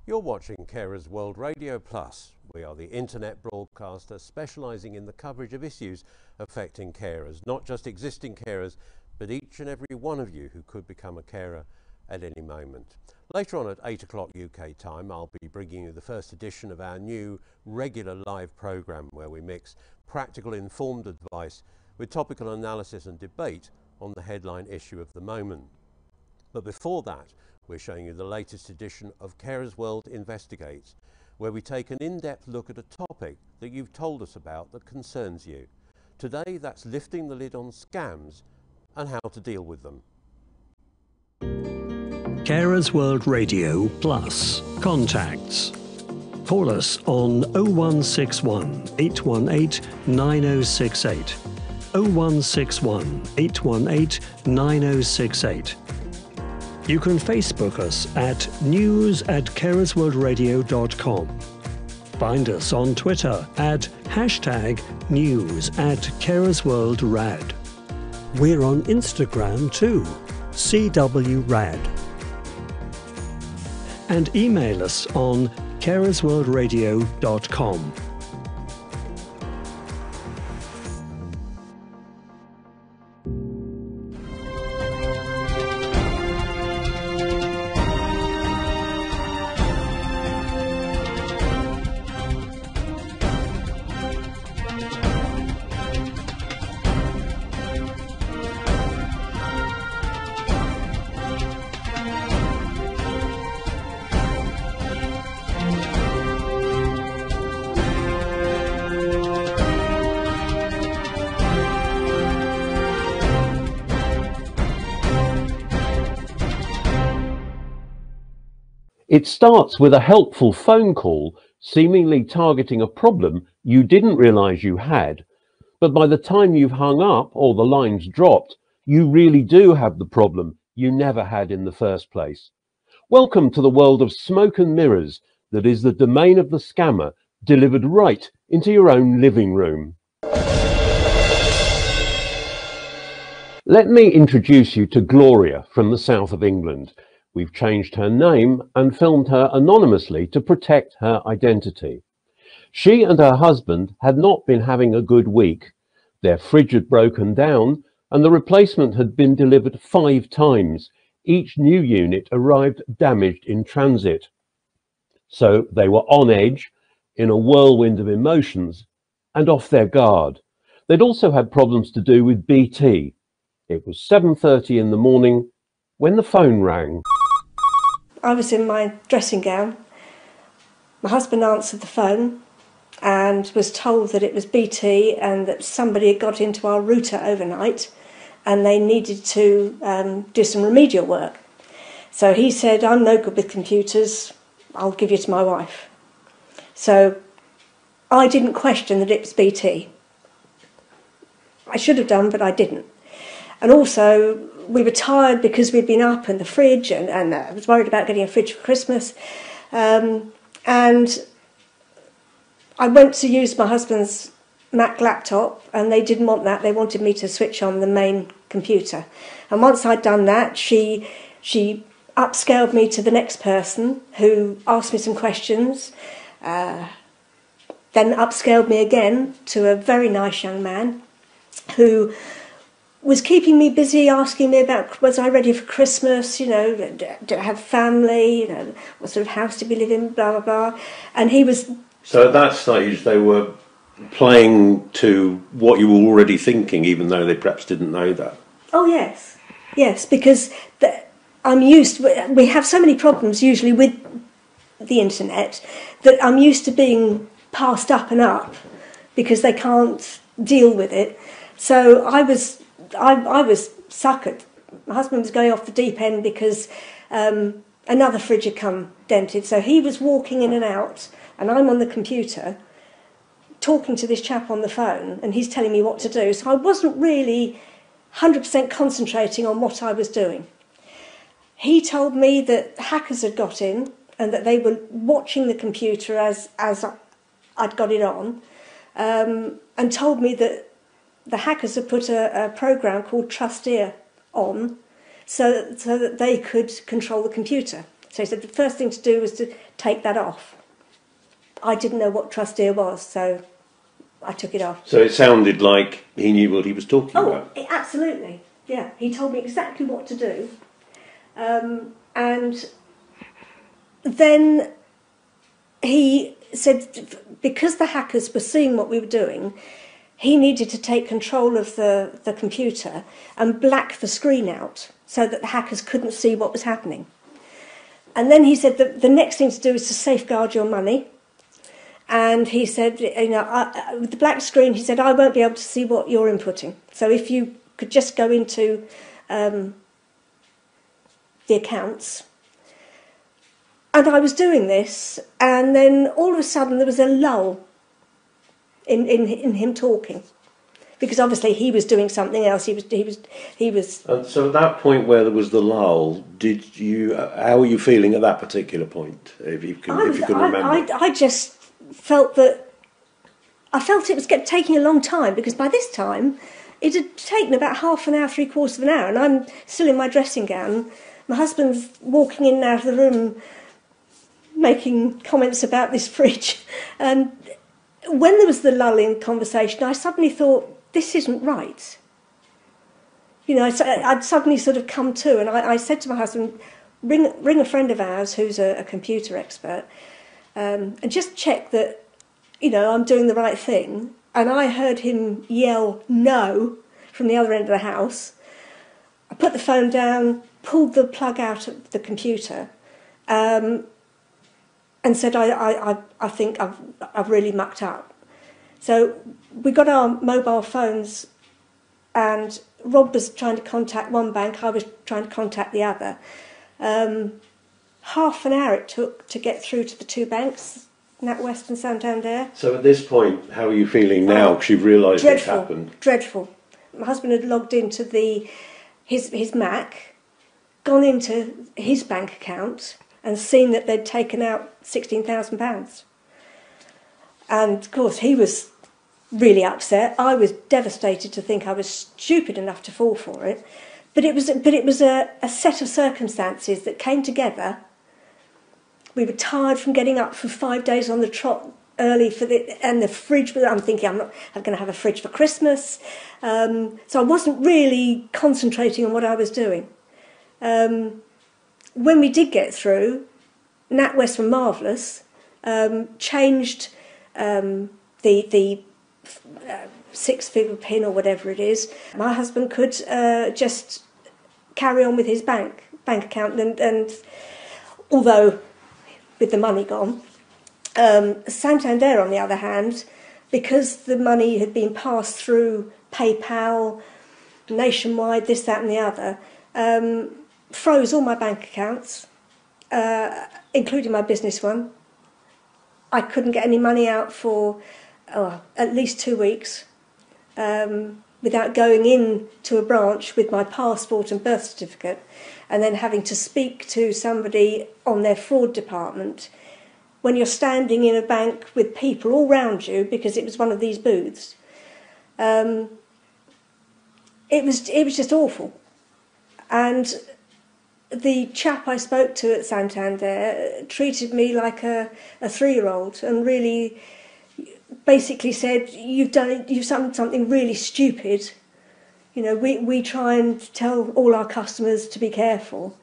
You're watching Carers World Radio Plus. We are the internet broadcaster specialising in the coverage of issues affecting carers, not just existing carers, but each and every one of you who could become a carer at any moment. Later on at 8 o'clock UK time, I'll be bringing you the first edition of our new regular live programme where we mix practical informed advice with topical analysis and debate on the headline issue of the moment. But before that, we're showing you the latest edition of Carers World Investigates, where we take an in-depth look at a topic that you've told us about that concerns you. Today, that's lifting the lid on scams and how to deal with them. Carers World Radio Plus. Contacts. Call us on 0161 818 9068. 0161 818 9068. You can Facebook us at news@carersworldradio.com. Find us on Twitter at #news@carersworldrad. We're on Instagram too, CWRAD. And email us on carersworldradio.com. It starts with a helpful phone call, seemingly targeting a problem you didn't realise you had, but by the time you've hung up or the line's dropped, you really do have the problem you never had in the first place. Welcome to the world of smoke and mirrors that is the domain of the scammer, delivered right into your own living room. Let me introduce you to Gloria from the south of England. We've changed her name and filmed her anonymously to protect her identity. She and her husband had not been having a good week. Their fridge had broken down and the replacement had been delivered 5 times. Each new unit arrived damaged in transit. So they were on edge, in a whirlwind of emotions, and off their guard. They'd also had problems to do with BT. It was 7:30 in the morning when the phone rang. I was in my dressing gown. My husband answered the phone and was told that it was BT and that somebody had got into our router overnight and they needed to do some remedial work. So he said, "I'm no good with computers, I'll give you to my wife." So I didn't question that it was BT. I should have done, but I didn't. And also, we were tired because we'd been up in the fridge and I was worried about getting a fridge for Christmas. And I went to use my husband's Mac laptop and they didn't want that. They wanted me to switch on the main computer. And once I'd done that, she upscaled me to the next person who asked me some questions, then upscaled me again to a very nice young man who was keeping me busy, asking me about, was I ready for Christmas, do I have family, what sort of house to be living in, blah, blah, blah. And he was... So at that stage they were playing to what you were already thinking, even though they perhaps didn't know that. Oh, yes. Yes, because we have so many problems usually with the internet that I'm used to being passed up and up because they can't deal with it. So I was suckered. My husband was going off the deep end because another fridge had come dented. So he was walking in and out, and I'm on the computer talking to this chap on the phone, and he's telling me what to do. So I wasn't really 100% concentrating on what I was doing. He told me that hackers had got in and that they were watching the computer as I'd got it on, and told me that the hackers had put a program called Trusteer on so that they could control the computer. So he said the first thing to do was to take that off. I didn't know what Trustee was, so I took it off. So it sounded like he knew what he was talking about. Oh, absolutely. Yeah, he told me exactly what to do. And then he said because the hackers were seeing what we were doing, he needed to take control of the computer and black the screen out so that the hackers couldn't see what was happening. And then he said that the next thing to do is to safeguard your money. And he said, with the black screen, he said, I won't be able to see what you're inputting. So if you could just go into the accounts. And I was doing this, and then all of a sudden there was a lull in him talking, because obviously he was doing something else. He was. And so at that point where there was the lull, how were you feeling at that particular point? If you can remember. I just felt that it was taking a long time, because by this time it had taken about half an hour, 3/4 of an hour, and I'm still in my dressing gown. My husband's walking in and out of the room making comments about this fridge, and when there was the lull in conversation, I suddenly thought, this isn't right. I'd suddenly sort of come to, and I said to my husband, ring a friend of ours who's a computer expert, and just check that, I'm doing the right thing. And I heard him yell no from the other end of the house. I put the phone down, pulled the plug out of the computer, and said, I think I've really mucked up. So we got our mobile phones, and Rob was trying to contact one bank, I was trying to contact the other. Half an hour it took to get through to the two banks, NatWest and Santander. So at this point, how are you feeling now? Because you've realised it's happened. Dreadful. My husband had logged into his Mac, gone into his bank account, and seen that they'd taken out £16,000. And of course he was really upset. I was devastated to think I was stupid enough to fall for it. But it was a set of circumstances that came together. We were tired from getting up for 5 days on the trot early and the fridge. I'm thinking I'm going to have a fridge for Christmas. So I wasn't really concentrating on what I was doing. When we did get through, NatWest were marvellous, changed the six-figure PIN or whatever it is. My husband could just carry on with his bank account, and although with the money gone, Santander, on the other hand, because the money had been passed through PayPal, Nationwide, this, that and the other, froze all my bank accounts, including my business one. I couldn't get any money out for at least 2 weeks without going in to a branch with my passport and birth certificate, and then having to speak to somebody on their fraud department when you're standing in a bank with people all round you, because it was one of these booths. It was just awful. And the chap I spoke to at Santander treated me like a 3-year-old, and really basically said, you've done something really stupid. We try and tell all our customers to be careful,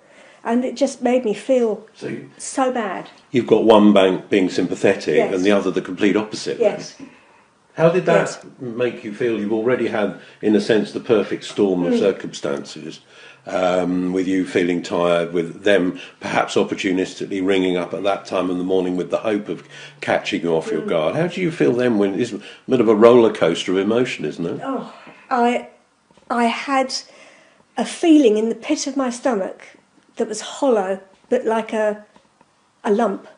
and it just made me feel so bad. You've got one bank being sympathetic, yes, and the other the complete opposite. Yes. Then. How did that make you feel? You've already had, in a sense, the perfect storm of circumstances, with you feeling tired, with them perhaps opportunistically ringing up at that time in the morning with the hope of catching you off your guard. How do you feel then, when it's a bit of a roller coaster of emotion, isn't it? Oh, I had a feeling in the pit of my stomach that was hollow, but like a lump.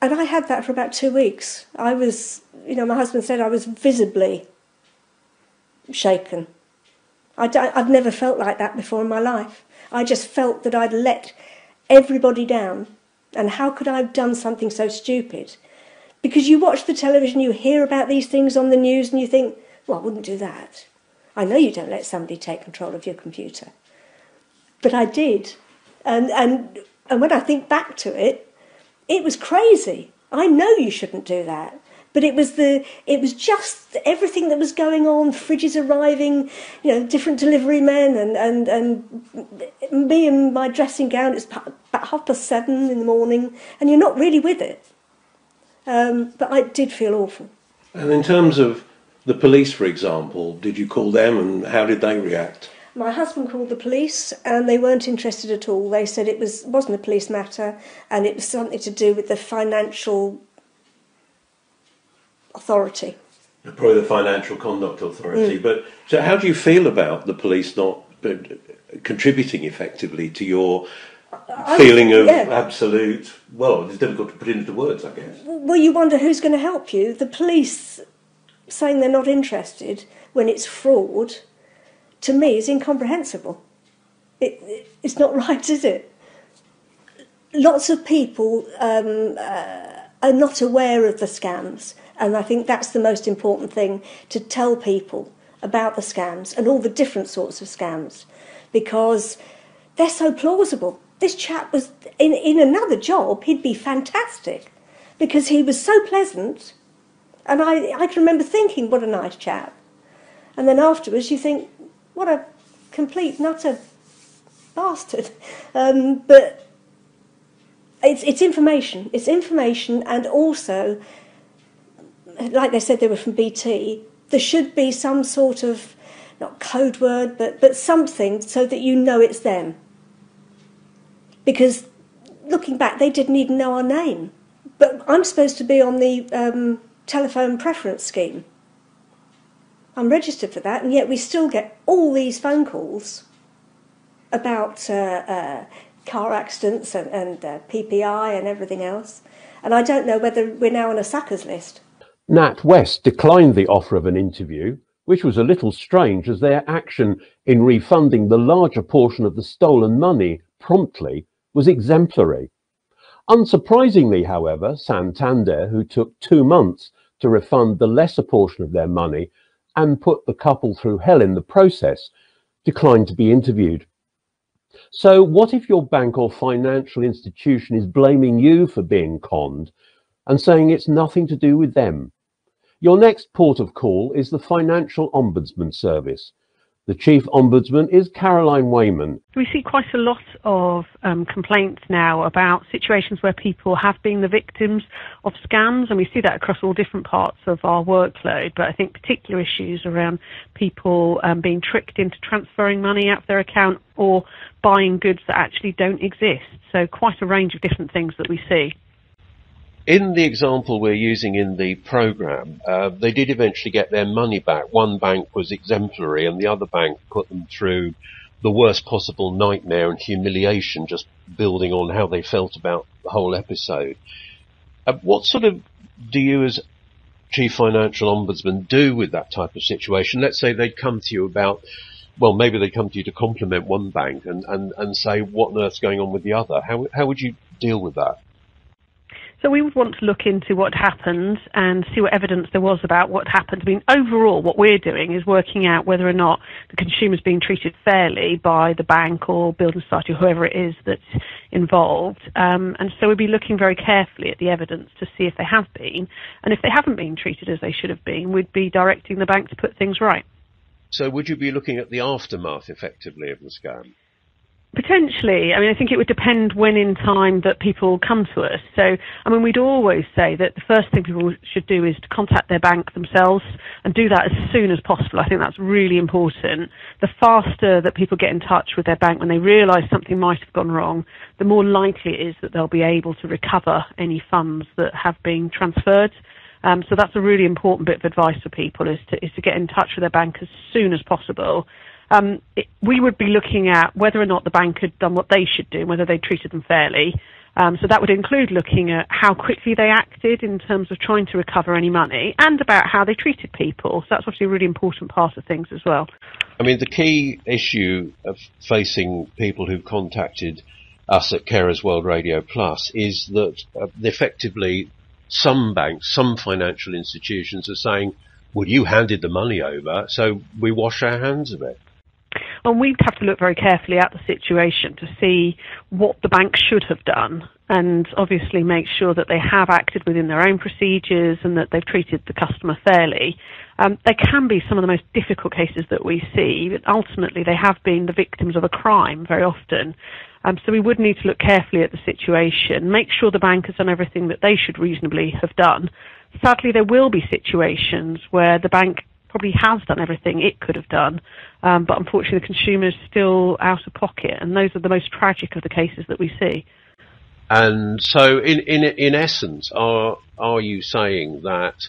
And I had that for about 2 weeks. I was, my husband said I was visibly shaken. I'd never felt like that before in my life. I just felt that I'd let everybody down. And how could I have done something so stupid? Because you watch the television, you hear about these things on the news, and you think, well, I wouldn't do that. I know you don't let somebody take control of your computer. But I did. And And when I think back to it, it was crazy. I know you shouldn't do that. But it was just everything that was going on, fridges arriving, different delivery men, and me in my dressing gown. It's about 7:30 in the morning, and you're not really with it. But I did feel awful. And in terms of the police, for example, did you call them and how did they react? My husband called the police and they weren't interested at all. They said it wasn't a police matter and it was something to do with the financial authority. Probably the Financial Conduct Authority. But so how do you feel about the police not contributing effectively to your feeling of absolute, well, it's difficult to put into words, I guess. Well, you wonder who's going to help you. The police saying they're not interested when it's fraud, to me, is incomprehensible. It's not right, is it? Lots of people are not aware of the scams, and I think that's the most important thing, to tell people about the scams and all the different sorts of scams, because they're so plausible. This chap was, in another job, he'd be fantastic, because he was so pleasant, and I can remember thinking, what a nice chap. And then afterwards you think, what a complete and utter bastard. But it's information. It's information, and also, like they said they were from BT, there should be some sort of, not code word, but something so that you know it's them. Because looking back, they didn't even know our name. But I'm supposed to be on the telephone preference scheme. I'm registered for that, and yet we still get all these phone calls about car accidents and PPI and everything else. And I don't know whether we're now on a suckers list. Nat West declined the offer of an interview, which was a little strange as their action in refunding the larger portion of the stolen money promptly was exemplary. Unsurprisingly, however, Santander, who took 2 months to refund the lesser portion of their money and put the couple through hell in the process, declined to be interviewed. So what if your bank or financial institution is blaming you for being conned and saying it's nothing to do with them? Your next port of call is the Financial Ombudsman Service. The Chief Ombudsman is Caroline Wayman. We see quite a lot of complaints now about situations where people have been the victims of scams, and we see that across all different parts of our workload. But I think particular issues around people being tricked into transferring money out of their account or buying goods that actually don't exist. So quite a range of different things that we see. In the example we're using in the programme, they did eventually get their money back. One bank was exemplary and the other bank put them through the worst possible nightmare and humiliation, just building on how they felt about the whole episode. What sort of do you as Chief Financial Ombudsman do with that type of situation? Let's say they'd come to you about, well, maybe they'd come to you to compliment one bank and say, what on earth's going on with the other? How would you deal with that? So we would want to look into what happened and see what evidence there was about what happened. I mean, overall, what we're doing is working out whether or not the consumer's being treated fairly by the bank or building society or whoever it is that's involved. And so we'd be looking very carefully at the evidence to see if they have been. And if they haven't been treated as they should have been, we'd be directing the bank to put things right. So would you be looking at the aftermath, effectively, of the scam? Potentially. I mean, I think it would depend when in time that people come to us. So, I mean, we'd always say that the first thing people should do is to contact their bank themselves and do that as soon as possible. I think that's really important. The faster that people get in touch with their bank when they realise something might have gone wrong, the more likely it is that they'll be able to recover any funds that have been transferred. So that's a really important bit of advice for people is to get in touch with their bank as soon as possible. We would be looking at whether or not the bank had done what they should do, whether they treated them fairly. So that would include looking at how quickly they acted in terms of trying to recover any money and about how they treated people. So that's obviously a really important part of things as well. I mean, the key issue of facing people who've contacted us at Carers World Radio Plus is that effectively some banks, some financial institutions are saying, well, you handed the money over, so we wash our hands of it. And we'd have to look very carefully at the situation to see what the bank should have done, and obviously make sure that they have acted within their own procedures and that they've treated the customer fairly. They can be some of the most difficult cases that we see, but ultimately they have been the victims of a crime very often. So we would need to look carefully at the situation, make sure the bank has done everything that they should reasonably have done. Sadly, there will be situations where the bank probably has done everything it could have done, but unfortunately the consumer is still out of pocket, and those are the most tragic of the cases that we see. And so, in essence, are you saying that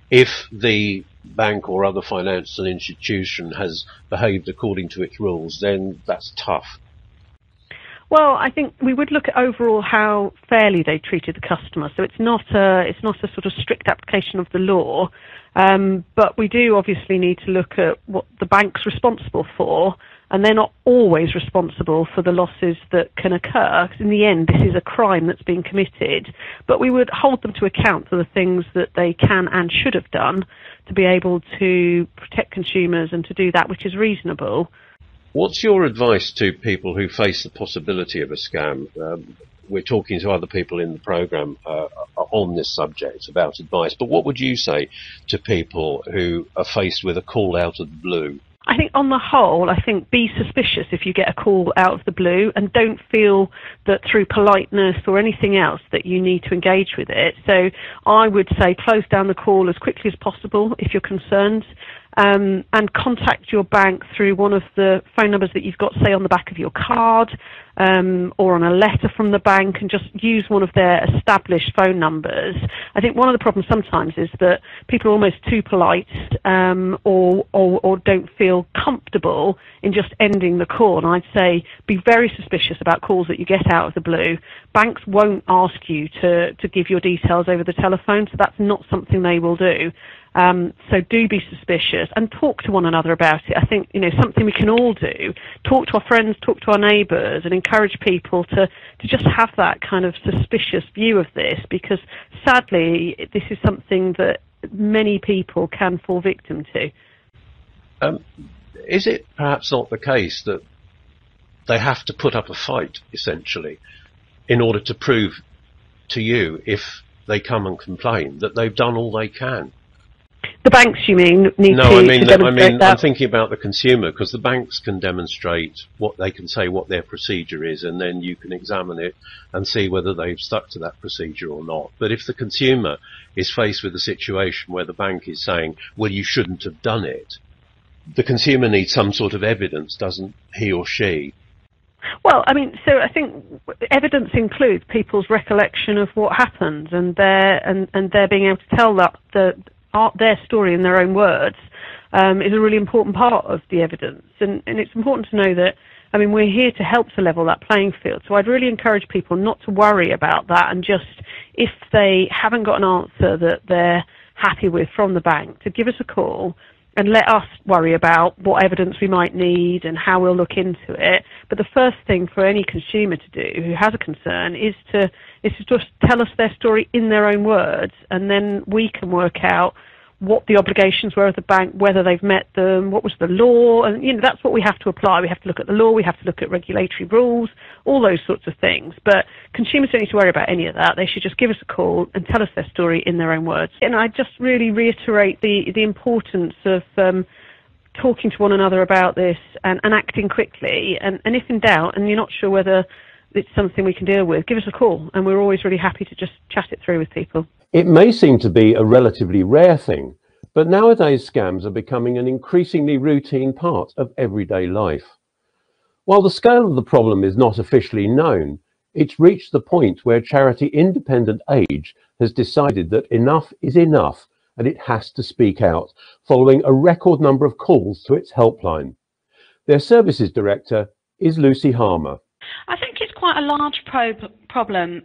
if the bank or other financial institution has behaved according to its rules, then that's tough? Well, I think we would look at overall how fairly they treated the customer. So it's not a sort of strict application of the law, but we do obviously need to look at what the bank's responsible for, and they're not always responsible for the losses that can occur. 'Cause in the end, this is a crime that's been committed, but we would hold them to account for the things that they can and should have done to be able to protect consumers and to do that which is reasonable. What's your advice to people who face the possibility of a scam? We're talking to other people in the programme on this subject about advice, but what would you say to people who are faced with a call out of the blue? I think on the whole, be suspicious if you get a call out of the blue, and don't feel that through politeness or anything else that you need to engage with it. So I would say close down the call as quickly as possible if you're concerned, and contact your bank through one of the phone numbers that you've got, say, on the back of your card, or on a letter from the bank, and just use one of their established phone numbers. I think one of the problems sometimes is that people are almost too polite, or don't feel comfortable in just ending the call. And I'd say be very suspicious about calls that you get out of the blue. Banks won't ask you to give your details over the telephone, so that's not something they will do. So do be suspicious and talk to one another about it. I think, something we can all do, talk to our friends, talk to our neighbours, and encourage people to just have that kind of suspicious view of this, because sadly this is something that many people can fall victim to. Is it perhaps not the case that they have to put up a fight, essentially, in order to prove to you, if they come and complain, that they've done all they can? The banks, you mean, need no, to demonstrate that? I'm thinking about the consumer, because the banks can demonstrate what they can say, what their procedure is, and then you can examine it and see whether they've stuck to that procedure or not. But if the consumer is faced with a situation where the bank is saying, well, you shouldn't have done it, the consumer needs some sort of evidence, doesn't he or she? Well, so I think evidence includes people's recollection of what happened, and they're being able to tell their story in their own words is a really important part of the evidence. And it's important to know that, we're here to help to level that playing field. So I'd really encourage people not to worry about that, and just, if they haven't got an answer that they're happy with from the bank, to give us a call and let us worry about what evidence we might need and how we'll look into it. But the first thing for any consumer to do who has a concern is to just tell us their story in their own words, and then we can work out what the obligations were of the bank, whether they've met them, what was the law, and that's what we have to apply. We have to look at the law, we have to look at regulatory rules, all those sorts of things. But consumers don't need to worry about any of that. They should just give us a call and tell us their story in their own words. And I just really reiterate the importance of talking to one another about this and acting quickly. And if in doubt and you're not sure whether it's something we can deal with, give us a call, and we're always really happy to just chat it through with people. It may seem to be a relatively rare thing, but nowadays scams are becoming an increasingly routine part of everyday life. While the scale of the problem is not officially known, it's reached the point where charity Independent Age has decided that enough is enough, and it has to speak out, following a record number of calls to its helpline. Their services director is Lucy Harmer. I think it's quite a large problem.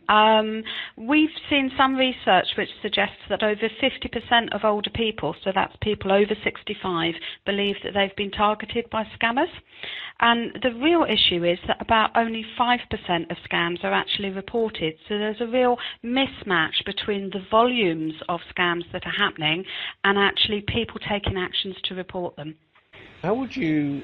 We've seen some research which suggests that over 50% of older people, so that's people over 65, believe that they've been targeted by scammers. And the real issue is that about only 5% of scams are actually reported. So there's a real mismatch between the volumes of scams that are happening and actually people taking actions to report them. How would you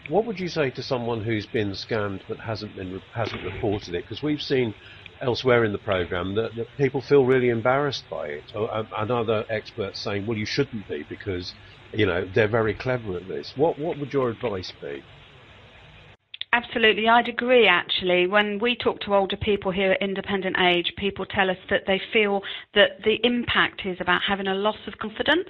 What would you say to someone who's been scammed but hasn't reported it? Because we've seen elsewhere in the programme that people feel really embarrassed by it, and other experts saying, well, you shouldn't be because, you know, they're very clever at this. What would your advice be? Absolutely, I'd agree actually. When we talk to older people here at Independent Age, people tell us that they feel that the impact is about having a loss of confidence,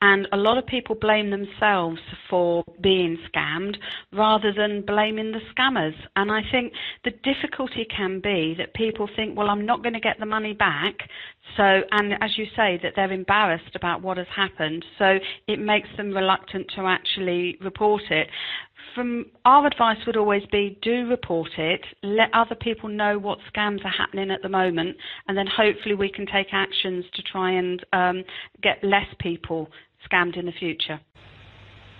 and a lot of people blame themselves for being scammed rather than blaming the scammers. And I think the difficulty can be that people think, well, I'm not going to get the money back, so, and as you say, that they're embarrassed about what has happened, so it makes them reluctant to actually report it. From our advice would always be, do report it, let other people know what scams are happening at the moment, and then hopefully we can take actions to try and get less people scammed in the future.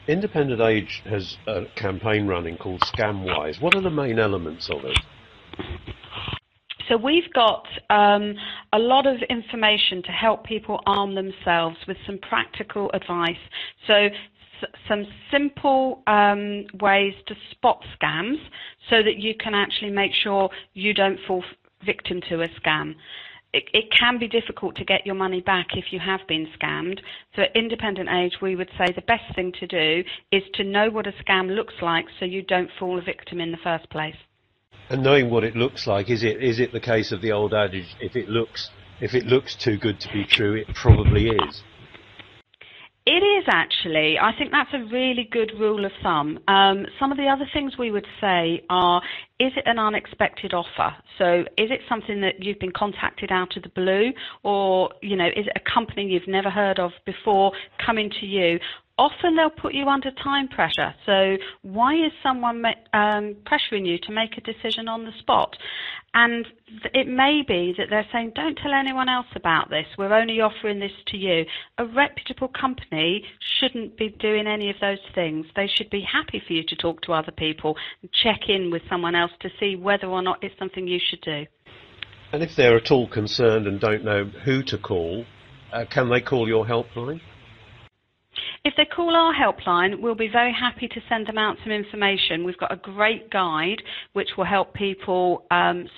Independent Age has a campaign running called Scamwise. What are the main elements of it? So we've got a lot of information to help people arm themselves with some practical advice. So some simple ways to spot scams so that you can actually make sure you don't fall victim to a scam. It can be difficult to get your money back if you have been scammed. So at Independent Age, we would say the best thing to do is to know what a scam looks like so you don't fall a victim in the first place. And knowing what it looks like, is it the case of the old adage, if it looks too good to be true, it probably is? It is actually. I think that's a really good rule of thumb. Some of the other things we would say are, is it an unexpected offer? So is it something that you've been contacted out of the blue, or, you know, is it a company you've never heard of before coming to you? Often they'll put you under time pressure. So why is someone pressuring you to make a decision on the spot? And it may be that they're saying, don't tell anyone else about this. We're only offering this to you. A reputable company shouldn't be doing any of those things. They should be happy for you to talk to other people and check in with someone else to see whether or not it's something you should do. And if they're at all concerned and don't know who to call, can they call your helpline? If they call our helpline, we'll be very happy to send them out some information. We've got a great guide which will help people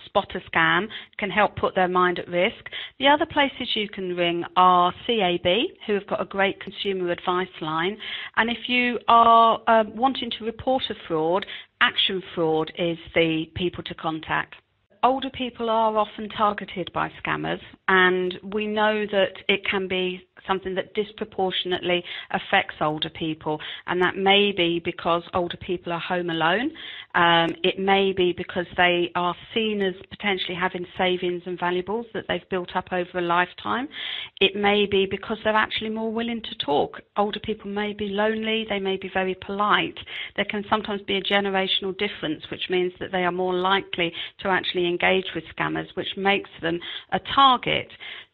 spot a scam, can help put their mind at risk. The other places you can ring are CAB, who have got a great consumer advice line. And if you are wanting to report a fraud, Action Fraud is the people to contact. Older people are often targeted by scammers, and we know that it can be something that disproportionately affects older people, and that may be because older people are home alone. It may be because they are seen as potentially having savings and valuables that they've built up over a lifetime. It may be because they're actually more willing to talk. Older people may be lonely, they may be very polite. There can sometimes be a generational difference, which means that they are more likely to actually engage with scammers, which makes them a target.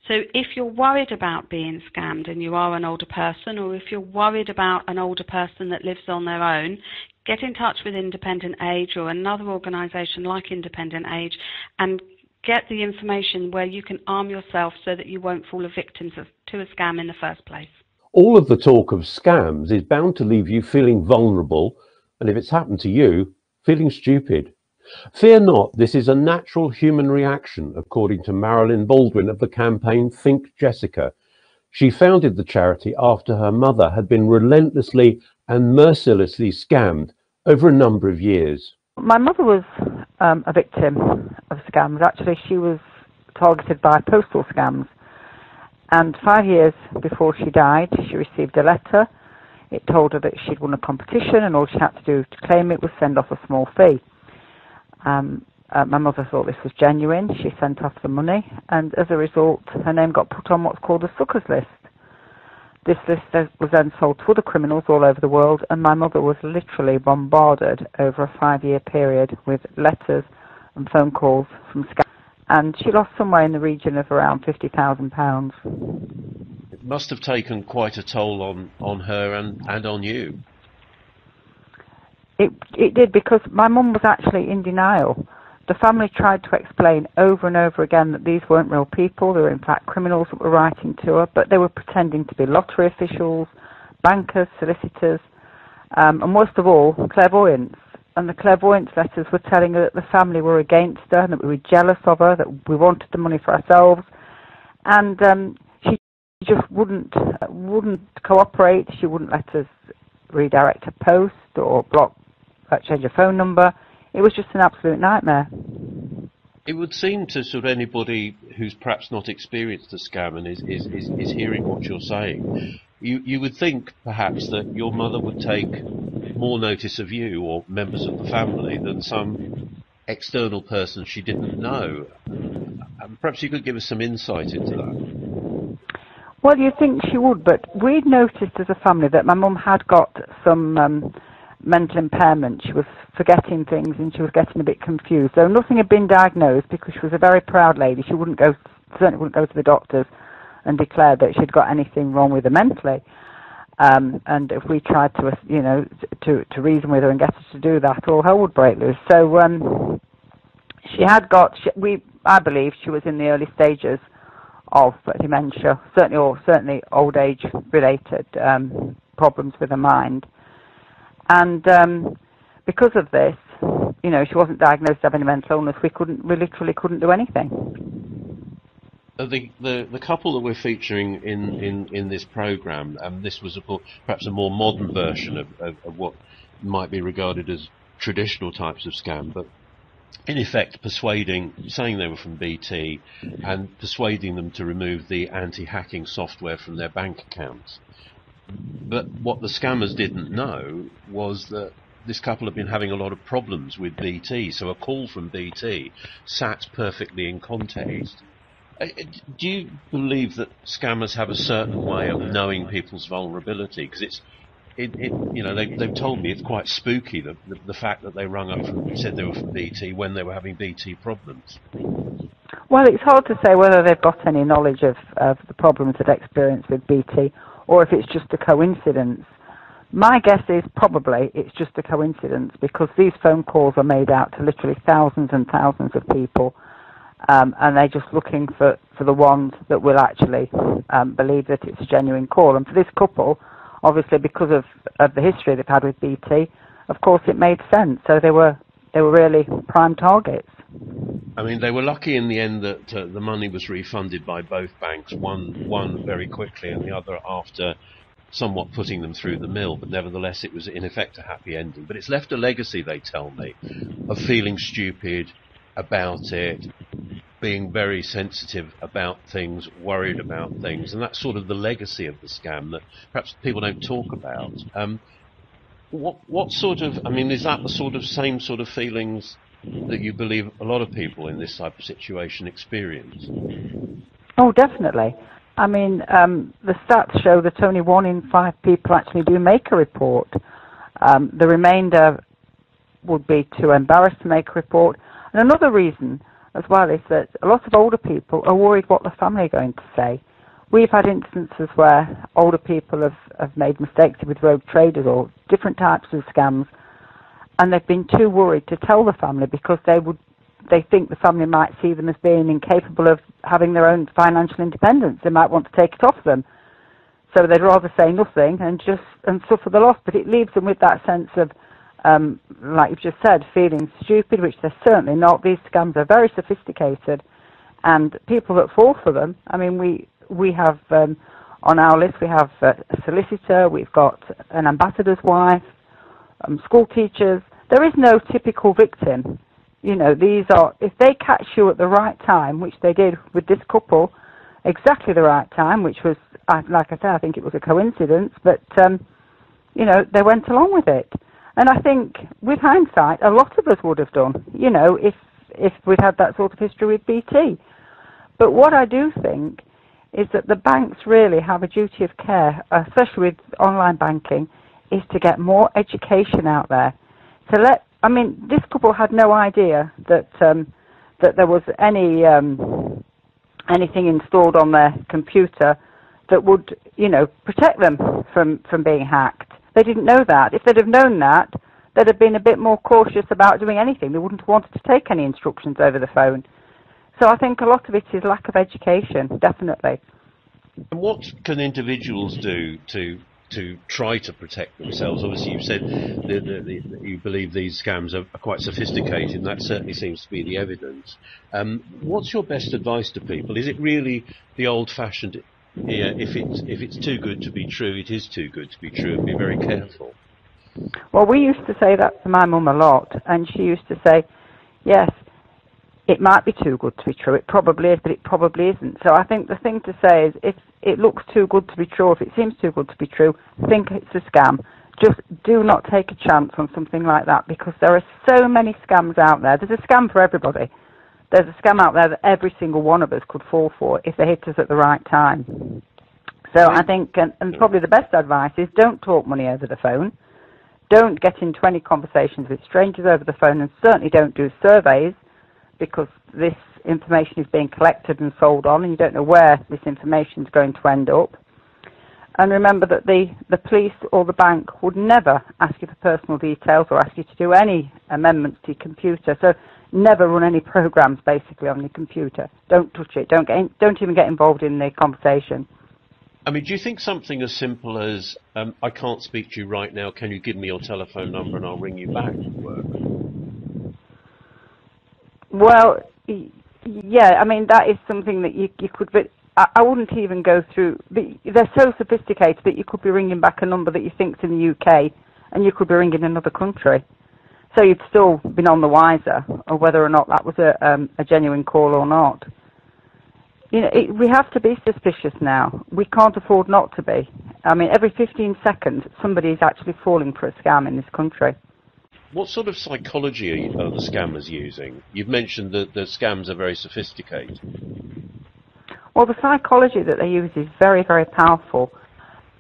So if you're worried about being scammed and you are an older person, or if you're worried about an older person that lives on their own, get in touch with Independent Age or another organisation like Independent Age and get the information where you can arm yourself so that you won't fall a victim to a scam in the first place. All of the talk of scams is bound to leave you feeling vulnerable, and if it's happened to you, feeling stupid. Fear not, this is a natural human reaction, according to Marilyn Baldwin of the campaign Think Jessica. She founded the charity after her mother had been relentlessly and mercilessly scammed over a number of years. My mother was a victim of scams. Actually, she was targeted by postal scams. And 5 years before she died, she received a letter. It told her that she'd won a competition and all she had to do to claim it was send off a small fee. My mother thought this was genuine. She sent off the money, and as a result, her name got put on what's called a suckers list. This list was then sold to other criminals all over the world, and my mother was literally bombarded over a 5-year period with letters and phone calls from scammers, and she lost somewhere in the region of around £50,000. It must have taken quite a toll on her and on you. It did, because my mum was actually in denial. The family tried to explain over and over again that these weren't real people, they were in fact criminals that were writing to her, but they were pretending to be lottery officials, bankers, solicitors, and worst of all, clairvoyance. And the clairvoyance letters were telling her that the family were against her, and that we were jealous of her, that we wanted the money for ourselves, and she just wouldn't cooperate. She wouldn't let us redirect her post or change her phone number. It was just an absolute nightmare. It would seem to sort of anybody who's perhaps not experienced a scam and is hearing what you're saying, you would think perhaps that your mother would take more notice of you or members of the family than some external person she didn't know. Perhaps you could give us some insight into that. Well, you'd think she would, but we'd noticed as a family that my mum had got some mental impairment. She was forgetting things and she was getting a bit confused. Though nothing had been diagnosed, because she was a very proud lady, she certainly wouldn't go to the doctors and declare that she'd got anything wrong with her mentally. And if we tried to reason with her and get her to do that, all hell would break loose. So I believe she was in the early stages of dementia, certainly old age related problems with her mind. And because of this, she wasn't diagnosed to have any mental illness. We literally couldn't do anything. The couple that we're featuring in this program, this was perhaps a more modern version of what might be regarded as traditional types of scam, but in effect saying they were from BT and persuading them to remove the anti-hacking software from their bank accounts. But what the scammers didn't know was that this couple had been having a lot of problems with BT, so a call from BT sat perfectly in context. Do you believe that scammers have a certain way of knowing people's vulnerability? Because they've told me it's quite spooky, the fact that they rung up and said they were from BT when they were having BT problems. Well, it's hard to say whether they've got any knowledge of the problems they've experienced with BT, or if it's just a coincidence. My guess is probably it's just a coincidence, because these phone calls are made out to literally thousands and thousands of people, and they're just looking for the ones that will actually believe that it's a genuine call. And for this couple, obviously because of the history they've had with BT, of course it made sense. So they were really prime targets. I mean, they were lucky in the end that the money was refunded by both banks, one very quickly and the other after somewhat putting them through the mill, but nevertheless it was in effect a happy ending. But it's left a legacy, they tell me, of feeling stupid about it, being very sensitive about things, worried about things, and that's sort of the legacy of the scam that perhaps people don't talk about. What sort of, is that the same sort of feelings that you believe a lot of people in this type of situation experience? Oh, definitely. The stats show that only 1 in 5 people actually do make a report. The remainder would be too embarrassed to make a report. And another reason as well is that a lot of older people are worried what the family are going to say. We've had instances where older people have made mistakes with rogue traders or different types of scams, and they've been too worried to tell the family, because they think the family might see them as being incapable of having their own financial independence. They might want to take it off them. So they'd rather say nothing and suffer the loss. But it leaves them with that sense of, like you've just said, feeling stupid, which they're certainly not. These scams are very sophisticated, and people that fall for them, we have on our list, we have a solicitor, we've got an ambassador's wife, school teachers. There is no typical victim. These are, if they catch you at the right time, which they did with this couple, exactly the right time, which was, like I said, I think it was a coincidence, but, they went along with it. And I think, with hindsight, a lot of us would have done, if we'd had that sort of history with BT. But what I do think is that the banks really have a duty of care, especially with online banking, is to get more education out there. This couple had no idea that there was anything installed on their computer that would, protect them from being hacked. They didn't know that. If they'd have known that, they'd have been a bit more cautious about doing anything. They wouldn't have wanted to take any instructions over the phone. So I think a lot of it is lack of education, definitely. And what can individuals do to to try to protect themselves? Obviously, you've said that you believe these scams are quite sophisticated, and that certainly seems to be the evidence. What's your best advice to people? Is it really the old-fashioned, if it's too good to be true, it is too good to be true, and be very careful? Well, we used to say that to my mum a lot, and she used to say, yes, it might be too good to be true. It probably is, but it probably isn't. So I think the thing to say is, if it looks too good to be true, if it seems too good to be true, think it's a scam. Just do not take a chance on something like that, because there are so many scams out there. There's a scam for everybody. There's a scam out there that every single one of us could fall for if they hit us at the right time. So I think, and probably the best advice is, don't talk money over the phone. Don't get into any conversations with strangers over the phone, and certainly don't do surveys, because this information is being collected and sold on, and you don't know where this information is going to end up. And remember that the police or the bank would never ask you for personal details or ask you to do any amendments to your computer. So never run any programs basically on your computer. Don't touch it. Don't even get involved in the conversation. I mean, do you think something as simple as, I can't speak to you right now, can you give me your telephone number and I'll ring you back would work? Well, yeah, I mean, that is something that you could, but I wouldn't even go through, they're so sophisticated that you could be ringing back a number that you think's in the UK, and you could be ringing another country. So you'd still be none the wiser of whether or not that was a genuine call or not. You know, we have to be suspicious now. We can't afford not to be. I mean, every 15 seconds, somebody is actually falling for a scam in this country. What sort of psychology are the scammers using? You've mentioned that the scams are very sophisticated. Well, the psychology that they use is very, very powerful.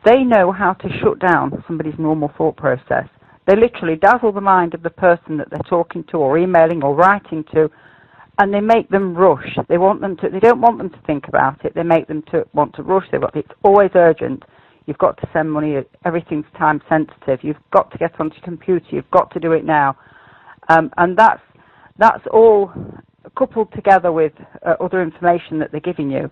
They know how to shut down somebody's normal thought process. They literally dazzle the mind of the person that they're talking to or emailing or writing to, and they make them rush. They don't want them to think about it. They make them want to rush. It's always urgent. You've got to send money. Everything's time sensitive. You've got to get onto your computer. You've got to do it now. And that's all coupled together with other information that they're giving you.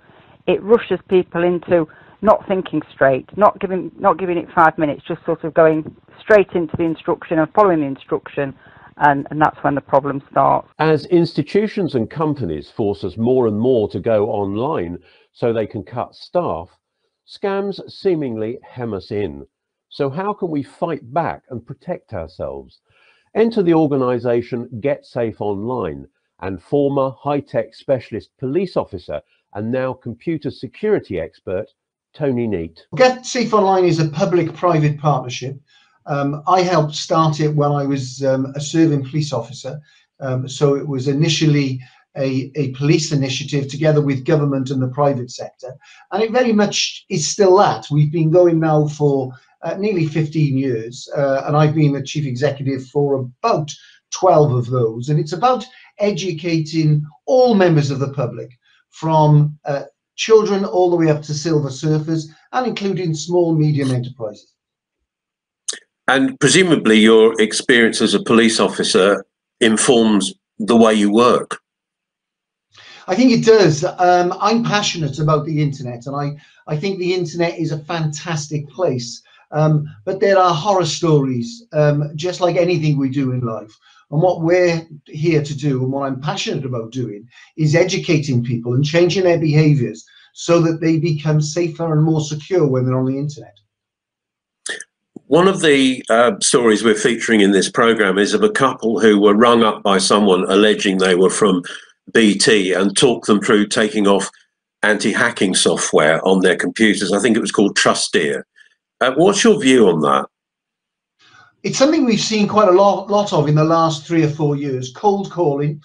It rushes people into not thinking straight, not giving it 5 minutes, just sort of going straight into the instruction and following the instruction. And that's when the problem starts. As institutions and companies force us more and more to go online so they can cut staff, scams seemingly hem us in. So how can we fight back and protect ourselves? Enter the organisation Get Safe Online, and former high-tech specialist police officer and now computer security expert, Tony Neate. Get Safe Online is a public-private partnership. I helped start it when I was a serving police officer. So it was initially a police initiative together with government and the private sector. And it very much is still that. We've been going now for nearly 15 years. And I've been the chief executive for about 12 of those. And it's about educating all members of the public, from children all the way up to silver surfers, and including small, medium enterprises. And presumably your experience as a police officer informs the way you work. I think it does. I'm passionate about the internet, and I think the internet is a fantastic place. But there are horror stories, just like anything we do in life. And what we're here to do, and what I'm passionate about doing, is educating people and changing their behaviors so that they become safer and more secure when they're on the internet. One of the stories we're featuring in this program is of a couple who were rung up by someone alleging they were from BT and talked them through taking off anti-hacking software on their computers. I think it was called Trusteer. What's your view on that? It's something we've seen quite a lot of in the last 3 or 4 years. Cold calling.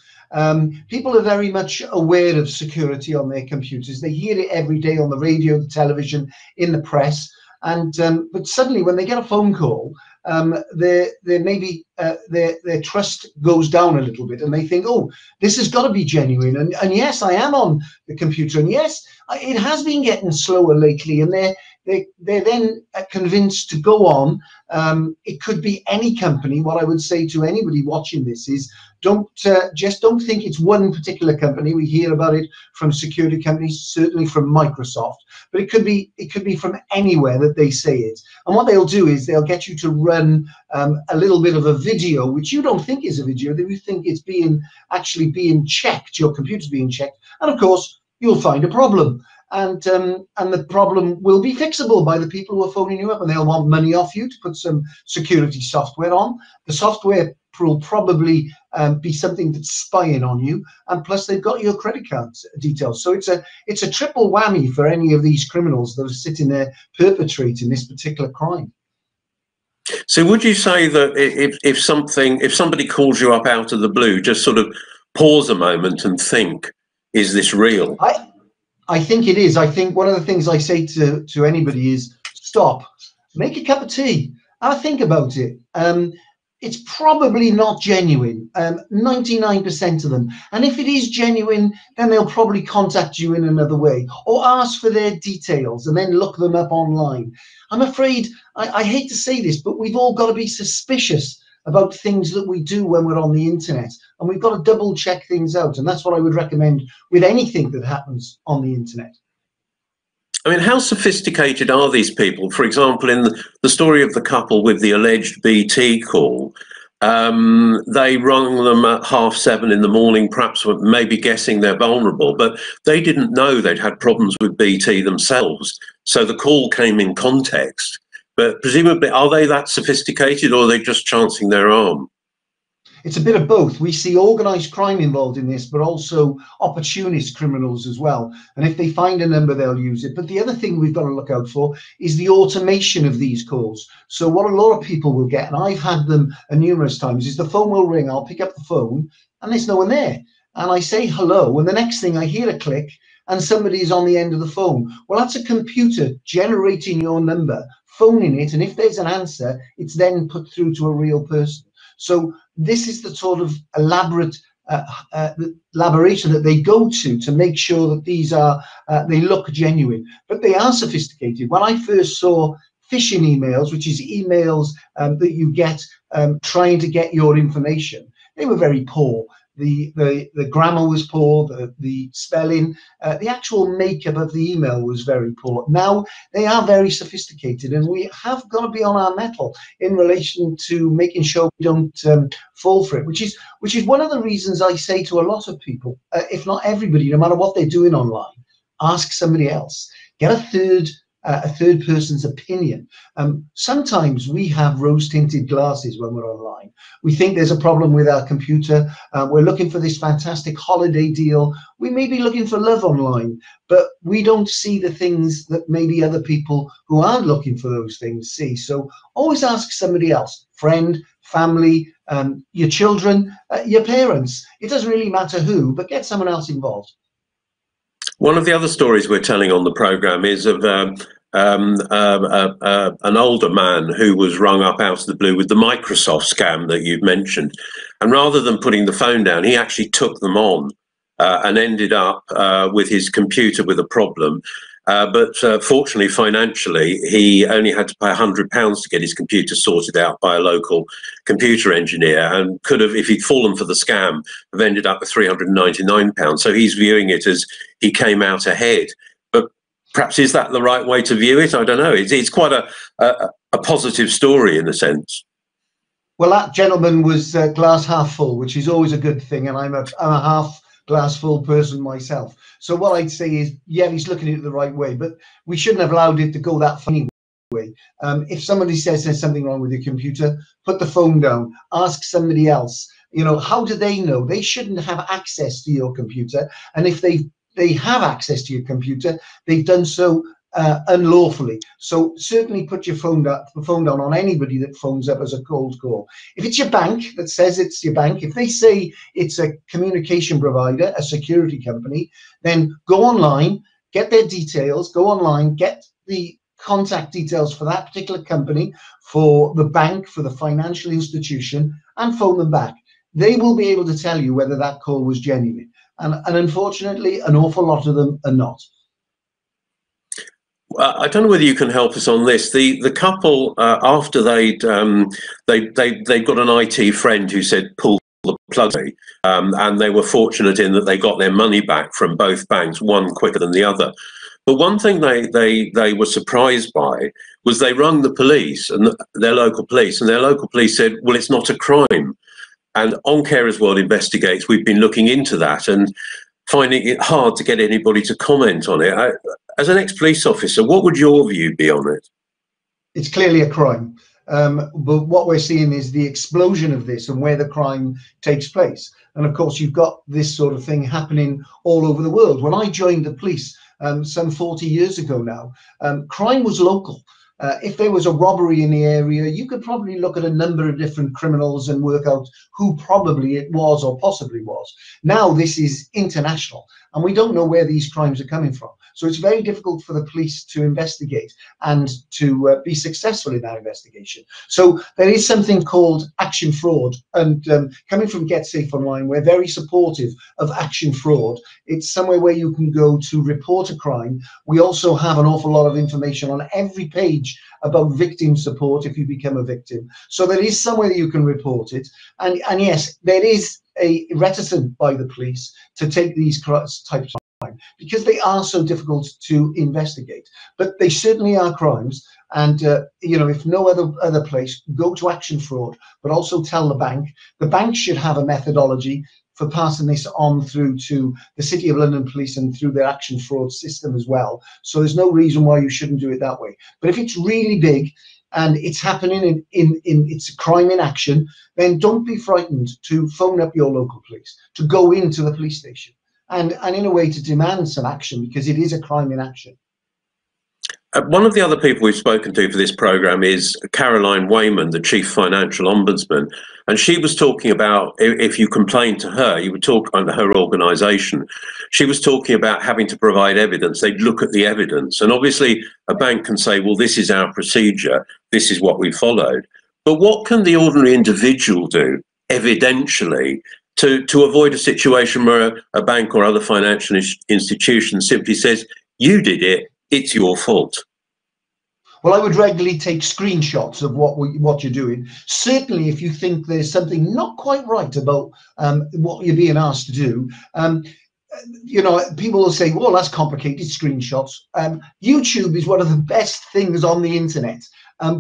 People are very much aware of security on their computers. They hear it every day on the radio, the television, in the press. And but suddenly when they get a phone call, there may be their trust goes down a little bit, and they think, oh, this has got to be genuine, and yes, I am on the computer, and yes, it has been getting slower lately, and they're then convinced to go on. It could be any company. What I would say to anybody watching this is, don't think it's one particular company. We hear about it from security companies, certainly from Microsoft, but it could be from anywhere that they say it. And what they'll do is they'll get you to run a little bit of a video, which you don't think is a video. You think it's actually being checked. Your computer's being checked, and of course you'll find a problem. And the problem will be fixable by the people who are phoning you up, and they'll want money off you to put some security software on. The software will probably be something that's spying on you, and plus they've got your credit card details. So it's a triple whammy for any of these criminals that are sitting there perpetrating this particular crime. So would you say that if somebody calls you up out of the blue, just sort of pause a moment and think, is this real? I think it is. I think one of the things I say to anybody is, stop, make a cup of tea, have a think about it. It's probably not genuine, 99% of them. And if it is genuine, then they'll probably contact you in another way, or ask for their details and then look them up online. I'm afraid, I hate to say this, but we've all got to be suspicious about things that we do when we're on the internet, and we've got to double check things out. And that's what I would recommend with anything that happens on the internet. I mean, how sophisticated are these people? For example, in the story of the couple with the alleged BT call, they rung them at 7:30 in the morning, perhaps maybe guessing they're vulnerable, but they didn't know they'd had problems with BT themselves. So the call came in context. But presumably, are they that sophisticated, or are they just chancing their arm? It's a bit of both. We see organised crime involved in this, but also opportunist criminals as well. And if they find a number, they'll use it. But the other thing we've got to look out for is the automation of these calls. So what a lot of people will get, and I've had them numerous times, is the phone will ring, I'll pick up the phone, and there's no one there. And I say hello, and the next thing I hear a click, and somebody is on the end of the phone. Well, that's a computer generating your number, phoning it, and if there's an answer, it's then put through to a real person. So this is the sort of elaboration that they go to make sure that these are, they look genuine, but they are sophisticated. When I first saw phishing emails, which is emails that you get trying to get your information, they were very poor. The grammar was poor, the spelling, the actual makeup of the email was very poor. Now they are very sophisticated, and we have got to be on our mettle in relation to making sure we don't fall for it, which is one of the reasons I say to a lot of people, if not everybody, no matter what they're doing online, ask somebody else, get a third person's opinion. Sometimes we have rose-tinted glasses when we're online. We think there's a problem with our computer. We're looking for this fantastic holiday deal. We may be looking for love online, but we don't see the things that maybe other people who aren't looking for those things see. So always ask somebody else, friend, family, your children, your parents. It doesn't really matter who, but get someone else involved. One of the other stories we're telling on the programme is of an older man who was rung up out of the blue with the Microsoft scam that you've mentioned. And rather than putting the phone down, he actually took them on and ended up with his computer with a problem. But fortunately, financially, he only had to pay £100 to get his computer sorted out by a local computer engineer, and could have, if he'd fallen for the scam, have ended up with £399. So he's viewing it as he came out ahead. But perhaps is that the right way to view it? I don't know. It's quite a positive story in a sense. Well, that gentleman was glass half full, which is always a good thing, and I'm a half glass full person myself. So what I'd say is, yeah, he's looking at it the right way, but we shouldn't have allowed it to go that funny way. If somebody says there's something wrong with your computer, put the phone down, ask somebody else. You know, how do they know? They shouldn't have access to your computer, and if they have access to your computer, they've done so unlawfully. So certainly put your phone down on anybody that phones up as a cold call. If it's your bank that says it's your bank, if they say it's a communication provider, a security company, then go online, get their details, go online, get the contact details for that particular company, for the bank, for the financial institution, and phone them back. They will be able to tell you whether that call was genuine. And unfortunately, an awful lot of them are not. I don't know whether you can help us on this. The couple, after they got an IT friend who said pull the plug, and they were fortunate in that they got their money back from both banks, one quicker than the other. But one thing they were surprised by was they rung the police and their local police, and their local police said, well, it's not a crime. And on Carers World Investigates, we've been looking into that and finding it hard to get anybody to comment on it. As an ex-police officer, what would your view be on it? It's clearly a crime. But what we're seeing is the explosion of this and where the crime takes place. And of course, you've got this sort of thing happening all over the world. When I joined the police some 40 years ago now, crime was local. If there was a robbery in the area, you could probably look at a number of different criminals and work out who probably it was or possibly was. Now this is international, and we don't know where these crimes are coming from. So it's very difficult for the police to investigate and to be successful in that investigation. So there is something called action fraud, and coming from Get Safe Online, we're very supportive of action fraud. It's somewhere where you can go to report a crime. We also have an awful lot of information on every page about victim support if you become a victim. So there is somewhere that you can report it. And yes, there is a reticence by the police to take these types of crime because they are so difficult to investigate. But they certainly are crimes. And you know, if no other place, go to action fraud, but also tell the bank. The bank should have a methodology for passing this on through to the City of London Police and through their action fraud system as well. So there's no reason why you shouldn't do it that way. But if it's really big and it's happening it's a crime in action, then don't be frightened to phone up your local police, to go into the police station and in a way to demand some action, because it is a crime in action. One of the other people we've spoken to for this programme is Caroline Wayman, the Chief Financial Ombudsman. And she was talking about if you complained to her, you would talk under her organisation. She was talking about having to provide evidence. They'd look at the evidence. And obviously a bank can say, well, this is our procedure. This is what we followed. But what can the ordinary individual do evidentially to avoid a situation where a bank or other financial institution simply says, you did it, it's your fault? Well, I would regularly take screenshots of what you're doing. Certainly, if you think there's something not quite right about what you're being asked to do, you know, people will say, well, that's complicated, screenshots. YouTube is one of the best things on the internet.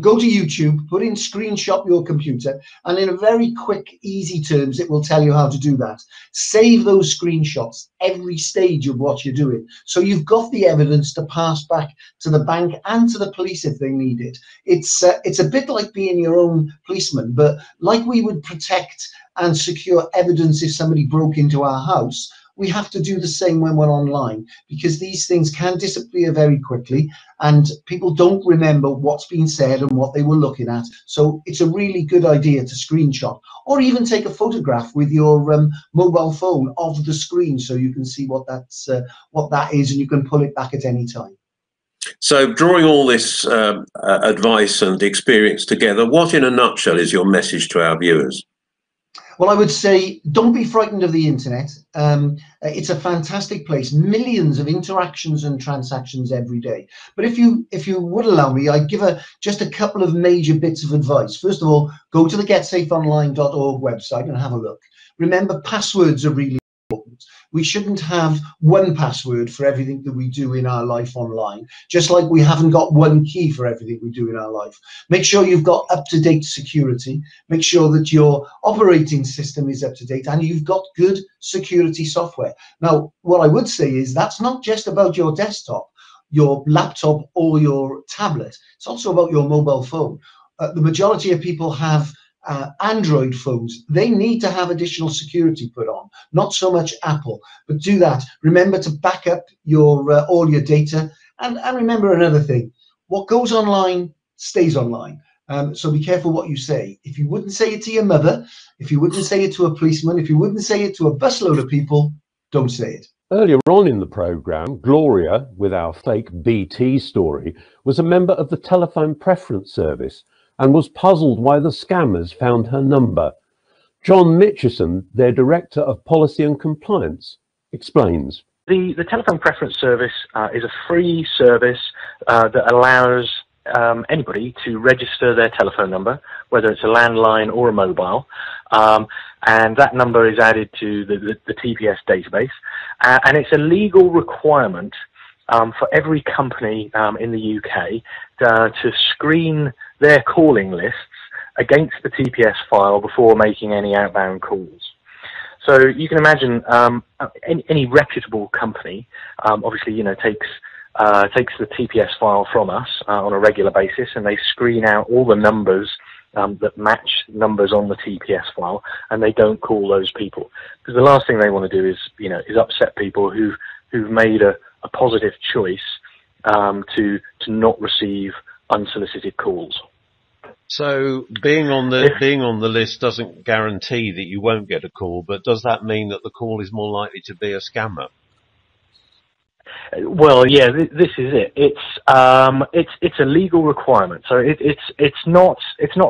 Go to YouTube, put in screenshot your computer, and in a very quick, easy terms, it will tell you how to do that. Save those screenshots every stage of what you're doing. So you've got the evidence to pass back to the bank and to the police if they need it. It's a bit like being your own policeman, but like we would protect and secure evidence if somebody broke into our house, we have to do the same when we're online, because these things can disappear very quickly and people don't remember what's been said and what they were looking at. So it's a really good idea to screenshot or even take a photograph with your mobile phone of the screen so you can see what that is and you can pull it back at any time. So drawing all this advice and experience together, what in a nutshell is your message to our viewers? Well, I would say don't be frightened of the internet. It's a fantastic place, millions of interactions and transactions every day. But if you would allow me, I'd give just a couple of major bits of advice. First of all, go to the getsafeonline.org website and have a look. Remember, passwords are really important. We shouldn't have one password for everything that we do in our life online, just like we haven't got one key for everything we do in our life. Make sure you've got up-to-date security. Make sure that your operating system is up-to-date and you've got good security software. Now, what I would say is that's not just about your desktop, your laptop or your tablet. It's also about your mobile phone. The majority of people have Android phones. They need to have additional security put on, not so much Apple, but do that. Remember to back up your all your data, and remember another thing: what goes online stays online. So be careful what you say. If you wouldn't say it to your mother, if you wouldn't say it to a policeman, if you wouldn't say it to a busload of people, don't say it. Earlier on in the programme, Gloria, with our fake BT story, was a member of the telephone preference service and was puzzled why the scammers found her number. John Mitchison, their Director of Policy and Compliance, explains. The telephone preference service is a free service that allows anybody to register their telephone number, whether it's a landline or a mobile, and that number is added to the TPS database, and it's a legal requirement for every company in the UK to screen their calling lists against the TPS file before making any outbound calls. So you can imagine any reputable company, obviously, takes the TPS file from us on a regular basis, and they screen out all the numbers that match numbers on the TPS file, and they don't call those people, because the last thing they want to do is upset people who've made a positive choice to not receive unsolicited calls. So being on the list doesn't guarantee that you won't get a call, but does that mean that the call is more likely to be a scammer? Well, yeah, this is it. It's a legal requirement. So it's not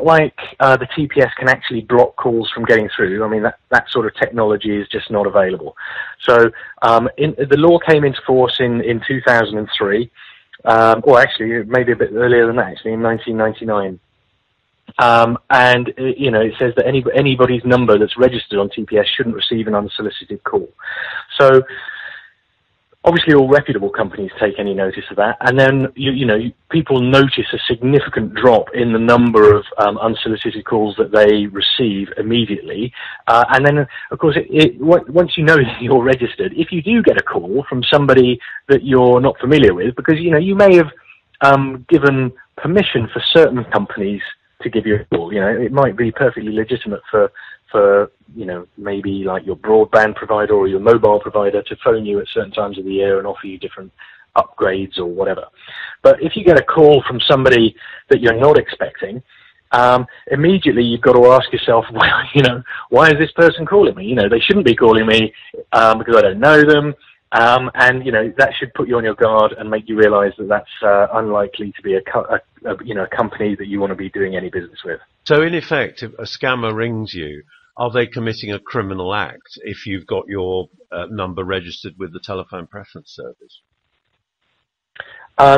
like the TPS can actually block calls from getting through. I mean, that sort of technology is just not available. So the law came into force in 2003, or actually maybe a bit earlier than that, actually in 1999. And it says that anybody's number that's registered on TPS shouldn't receive an unsolicited call. So obviously all reputable companies take any notice of that, and then people notice a significant drop in the number of unsolicited calls that they receive immediately, and then of course once you know that you're registered, if you do get a call from somebody that you're not familiar with, because you may have given permission for certain companies to give you a call. It might be perfectly legitimate for maybe like your broadband provider or your mobile provider to phone you at certain times of the year and offer you different upgrades or whatever. But if you get a call from somebody that you're not expecting, immediately you've got to ask yourself, well, why is this person calling me? They shouldn't be calling me because I don't know them. And that should put you on your guard and make you realise that that's unlikely to be a company that you want to be doing any business with. So in effect, if a scammer rings you, are they committing a criminal act if you've got your number registered with the telephone preference service?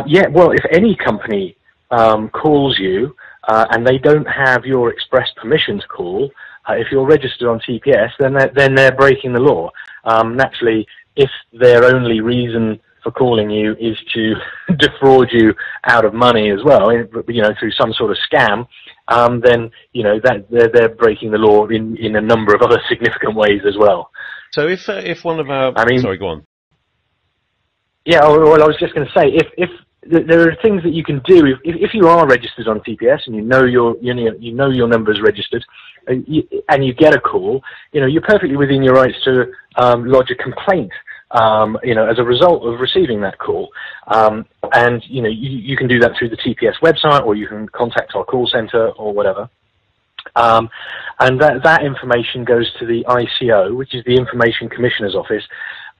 Yeah, well, if any company calls you and they don't have your express permission to call, if you're registered on TPS, then they're breaking the law. Naturally, if their only reason for calling you is to defraud you out of money as well, through some sort of scam, then that they're breaking the law in a number of other significant ways as well. So if one of our, sorry, go on. Yeah, well, I was just going to say, if there are things that you can do if you are registered on TPS and you know your number is registered, and you get a call, you're perfectly within your rights to lodge a complaint, as a result of receiving that call. And you can do that through the TPS website, or you can contact our call centre or whatever. And that information goes to the ICO, which is the Information Commissioner's Office,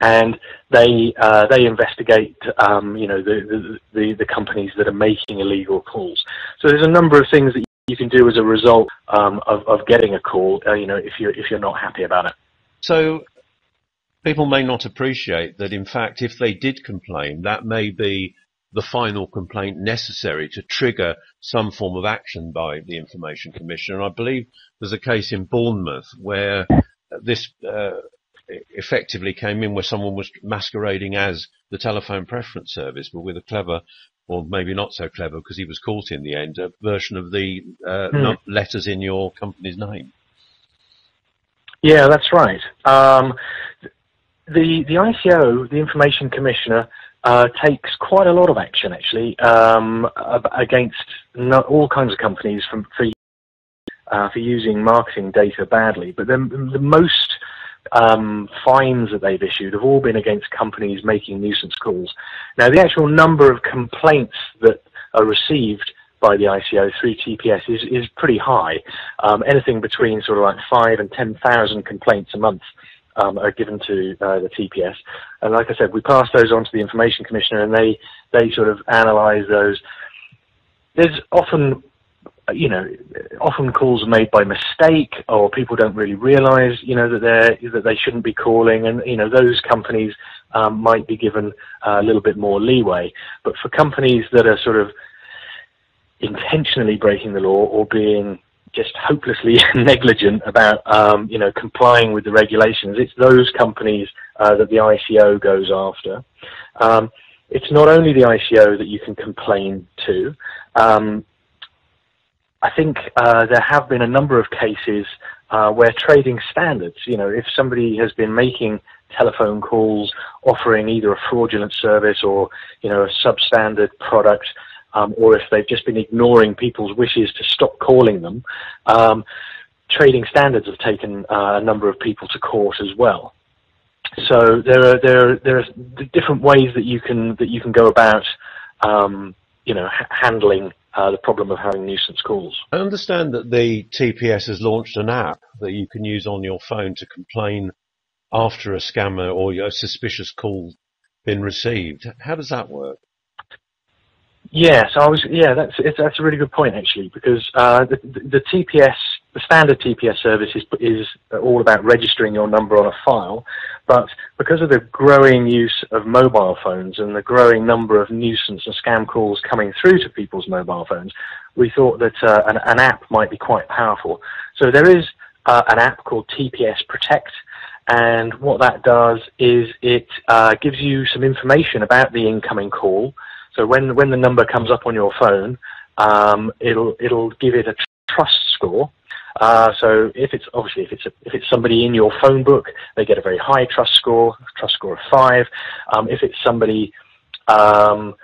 and they investigate the companies that are making illegal calls. So there's a number of things that you can do as a result of getting a call, if you're not happy about it. So people may not appreciate that, in fact, if they did complain, that may be the final complaint necessary to trigger some form of action by the Information Commissioner. And I believe there's a case in Bournemouth where this effectively came in, where someone was masquerading as the telephone preference service, but with a clever, or maybe not so clever, because he was caught in the end, a version of the letters in your company's name. Yeah, that's right. The ICO, the Information Commissioner, takes quite a lot of action, actually, against all kinds of companies for using marketing data badly. But the most fines that they've issued have all been against companies making nuisance calls. Now, the actual number of complaints that are received by the ICO through TPS is pretty high, anything between sort of like 5,000 and 10,000 complaints a month are given to the TPS. And like I said, we pass those on to the Information Commissioner, and they sort of analyse those. There's often, often calls are made by mistake, or people don't really realise, that they shouldn't be calling, and those companies might be given a little bit more leeway. But for companies that are sort of intentionally breaking the law or being just hopelessly negligent about complying with the regulations, it's those companies that the ICO goes after. It's not only the ICO that you can complain to. I think there have been a number of cases where trading standards, if somebody has been making telephone calls offering either a fraudulent service or a substandard product, or if they've just been ignoring people's wishes to stop calling them, trading standards have taken a number of people to court as well. So there are different ways that you can go about handling the problem of having nuisance calls. I understand that the TPS has launched an app that you can use on your phone to complain after a scammer or a suspicious call been received. How does that work? Yes, that's a really good point actually, because the TPS, the standard TPS service is all about registering your number on a file, but because of the growing use of mobile phones and the growing number of nuisance and scam calls coming through to people's mobile phones, we thought that an app might be quite powerful. So there is an app called TPS Protect, and what that does is it gives you some information about the incoming call. So when the number comes up on your phone, it'll give it a trust score. So if it's somebody in your phone book, they get a very high trust score of 5. If it's somebody that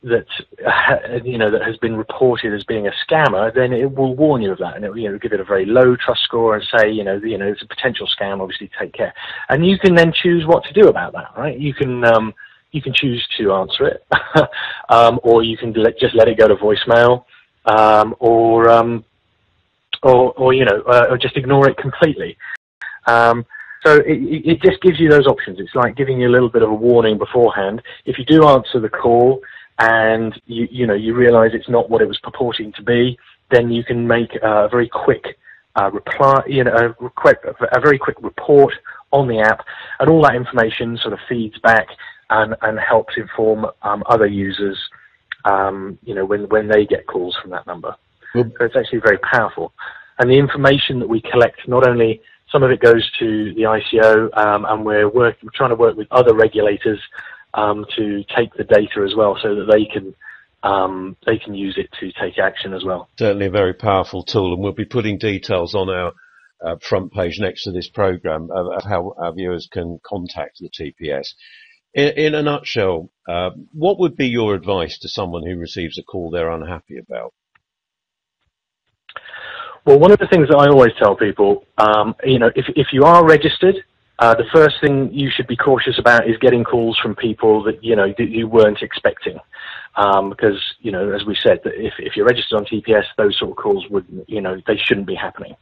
has been reported as being a scammer, then it will warn you of that, and it will give it a very low trust score and say it's a potential scam. Obviously, take care. And you can then choose what to do about that, right? You can choose to answer it, or you can just let it go to voicemail, or just ignore it completely. So it just gives you those options. It's like giving you a little bit of a warning beforehand. If you do answer the call and you realise it's not what it was purporting to be, then you can make a very quick reply, a very quick report on the app, and all that information sort of feeds back and helps inform other users, when they get calls from that number. So it's actually very powerful. And the information that we collect, not only some of it goes to the ICO, and we're trying to work with other regulators to take the data as well, so that they can use it to take action as well. Certainly a very powerful tool, and we'll be putting details on our front page next to this programme of how our viewers can contact the TPS. In a nutshell, what would be your advice to someone who receives a call they're unhappy about? Well, one of the things that I always tell people, if you are registered, the first thing you should be cautious about is getting calls from people that you weren't expecting, because as we said, that if you're registered on TPS, those sort of calls they shouldn't be happening.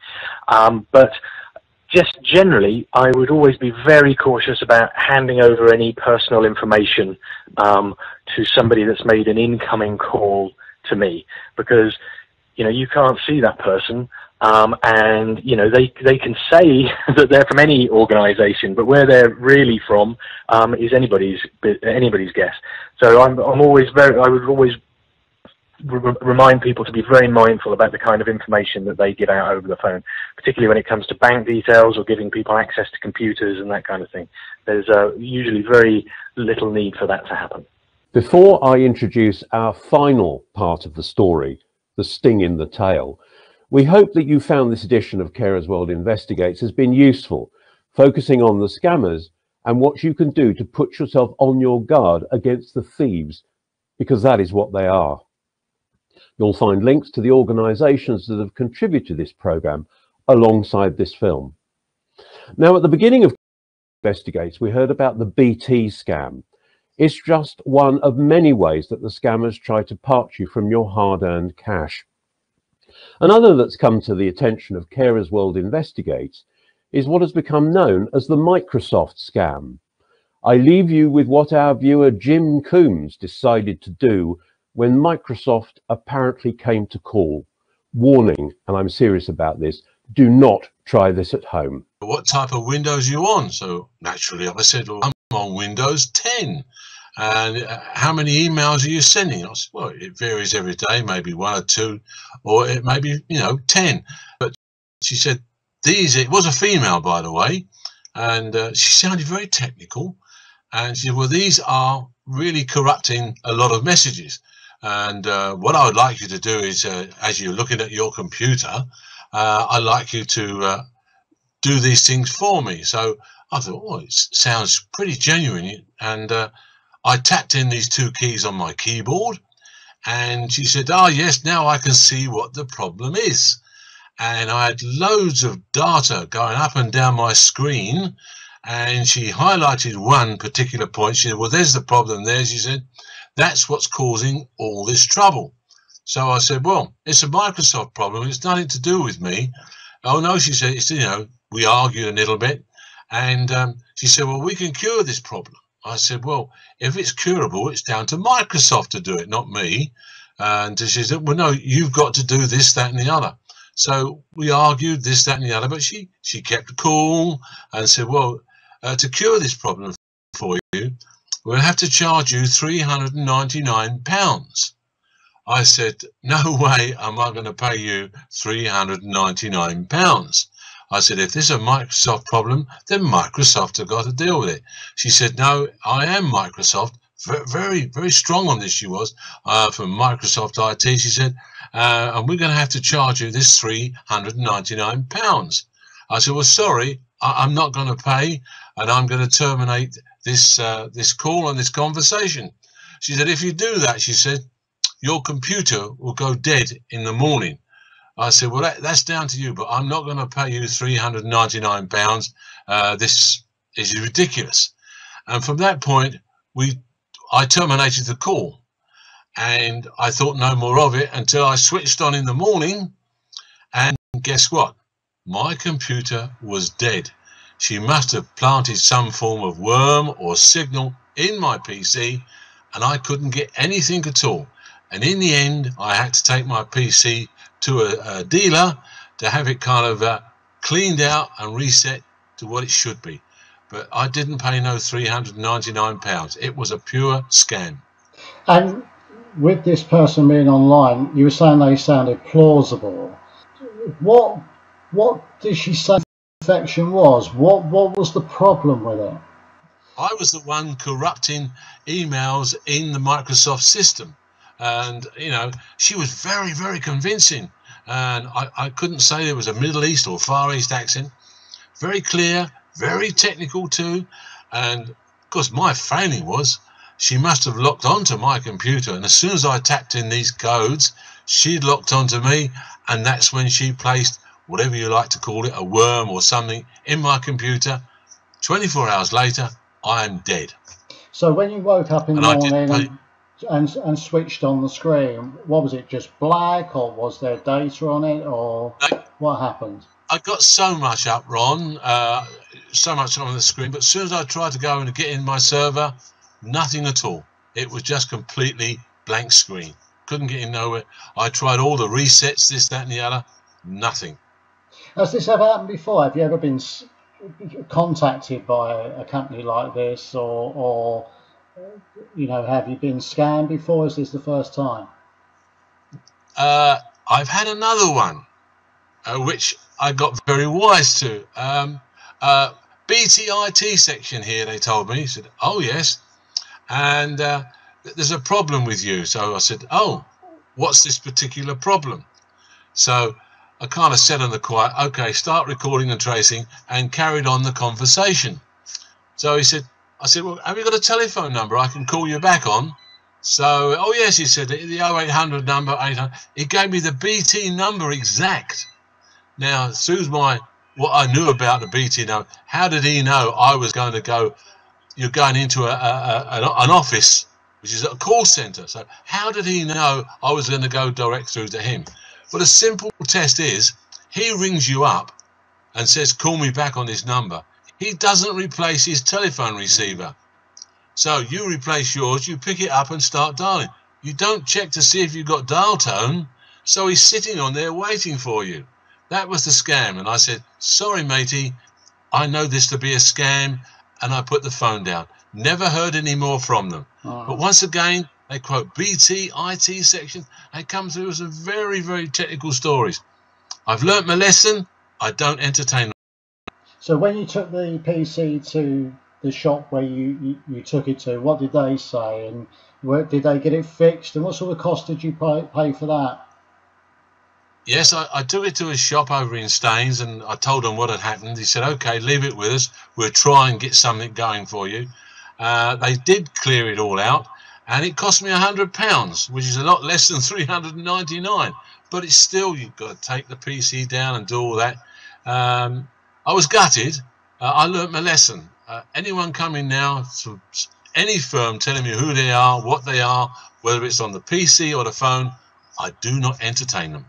But just generally, I would always be very cautious about handing over any personal information to somebody that's made an incoming call to me, because you can't see that person, and they can say that they're from any organisation, but where they're really from is anybody's guess. So I would always remind people to be very mindful about the kind of information that they give out over the phone, particularly when it comes to bank details or giving people access to computers and that kind of thing. There's usually very little need for that to happen. Before I introduce our final part of the story, the sting in the tail, we hope that you found this edition of Carers World Investigates has been useful, focusing on the scammers and what you can do to put yourself on your guard against the thieves, because that is what they are. You'll find links to the organisations that have contributed to this programme alongside this film. Now, at the beginning of Investigates, we heard about the BT scam. It's just one of many ways that the scammers try to part you from your hard-earned cash. Another that's come to the attention of Carers World Investigates is what has become known as the Microsoft scam. I leave you with what our viewer Jim Coombs decided to do when Microsoft apparently came to call. Warning, and I'm serious about this, do not try this at home. What type of Windows are you on? So naturally I said, well, I'm on Windows 10. And how many emails are you sending? I said, well, it varies every day, maybe 1 or 2, or it may be, 10. But she said, it was a female, by the way, and she sounded very technical. And she said, well, these are really corrupting a lot of messages. And what I would like you to do is, as you're looking at your computer, I'd like you to do these things for me. So I thought, oh, it sounds pretty genuine. And I tapped in these 2 keys on my keyboard, and she said, oh, yes, now I can see what the problem is. And I had loads of data going up and down my screen, and she highlighted one particular point. She said, well, there's the problem there. She said, that's what's causing all this trouble. So I said, well, it's a Microsoft problem. It's nothing to do with me. Oh, no, she said, it's, we argued a little bit. And she said, well, we can cure this problem. I said, well, if it's curable, it's down to Microsoft to do it, not me. And she said, well, no, you've got to do this, that, and the other. So we argued this, that, and the other, but she kept cool and said, well, to cure this problem for you, we'll have to charge you £399. I said, no way am I going to pay you £399. I said, if this is a Microsoft problem, then Microsoft have got to deal with it. She said, no, I am Microsoft. Very, very strong on this she was, from Microsoft IT. She said, and we're going to have to charge you this £399. I said, well, sorry, I'm not going to pay, and I'm going to terminate this call and this conversation. She said, if you do that, she said, your computer will go dead in the morning. I said, well, that's down to you, but I'm not going to pay you £399. This is ridiculous. And from that point, I terminated the call, and I thought no more of it until I switched on in the morning, and guess what? My computer was dead. She must have planted some form of worm or signal in my PC, and I couldn't get anything at all. And in the end, I had to take my PC to a dealer to have it kind of cleaned out and reset to what it should be. But I didn't pay no £399. It was a pure scam. And with this person being online, you were saying they sounded plausible. What did she say the infection was? What was the problem with it? I was the one corrupting emails in the Microsoft system. And, she was very, very convincing. And I couldn't say there was a Middle East or Far East accent. Very clear, very technical too. And, of course, my failing was she must have locked onto my computer. And as soon as I tapped in these codes, she'd locked onto me. And that's when she placed, whatever you like to call it, a worm or something in my computer. 24 hours later, I am dead. So when you woke up in the morning and switched on the screen, what was it, just black, or was there data on it, or what happened? I got so much up, Ron, so much on the screen, but as soon as I tried to go and get in my server, nothing at all. It was just completely blank screen. Couldn't get in nowhere. I tried all the resets, this, that, and the other, nothing. Has this ever happened before? Have you ever been contacted by a company like this, or have you been scammed before? Is this the first time? I've had another one, which I got very wise to. BTIT section here, they told me. He said, oh, yes. And there's a problem with you. So I said, oh, what's this particular problem? So I kind of said on the quiet, okay, start recording and tracing, and carried on the conversation. So I said, well, have you got a telephone number I can call you back on? So, oh yes, he said, the 0800 number, 800. He gave me the BT number exact. Now, through what I knew about the BT number, how did he know I was going to go, you're going into an office, which is a call center. So how did he know I was going to go direct through to him? Well, a simple test is, he rings you up and says, call me back on this number, he doesn't replace his telephone receiver. So you replace yours, you pick it up and start dialing. You don't check to see if you've got dial tone, so he's sitting on there waiting for you. That was the scam, and I said, sorry matey, I know this to be a scam, and I put the phone down. Never heard any more from them. But once again, they quote BT, IT section, they come through with some very, very technical stories. I've learnt my lesson, I don't entertain them. So when you took the PC to the shop where you took it to, what did they say, and did they get it fixed, and what sort of cost did you pay for that? Yes, I took it to a shop over in Staines and I told them what had happened. He said, okay, leave it with us. We'll try and get something going for you. They did clear it all out and it cost me £100, which is a lot less than $399. But it's still, you've got to take the PC down and do all that. I was gutted. I learnt my lesson. Anyone coming now to any firm telling me who they are, what they are, whether it's on the PC or the phone, I do not entertain them.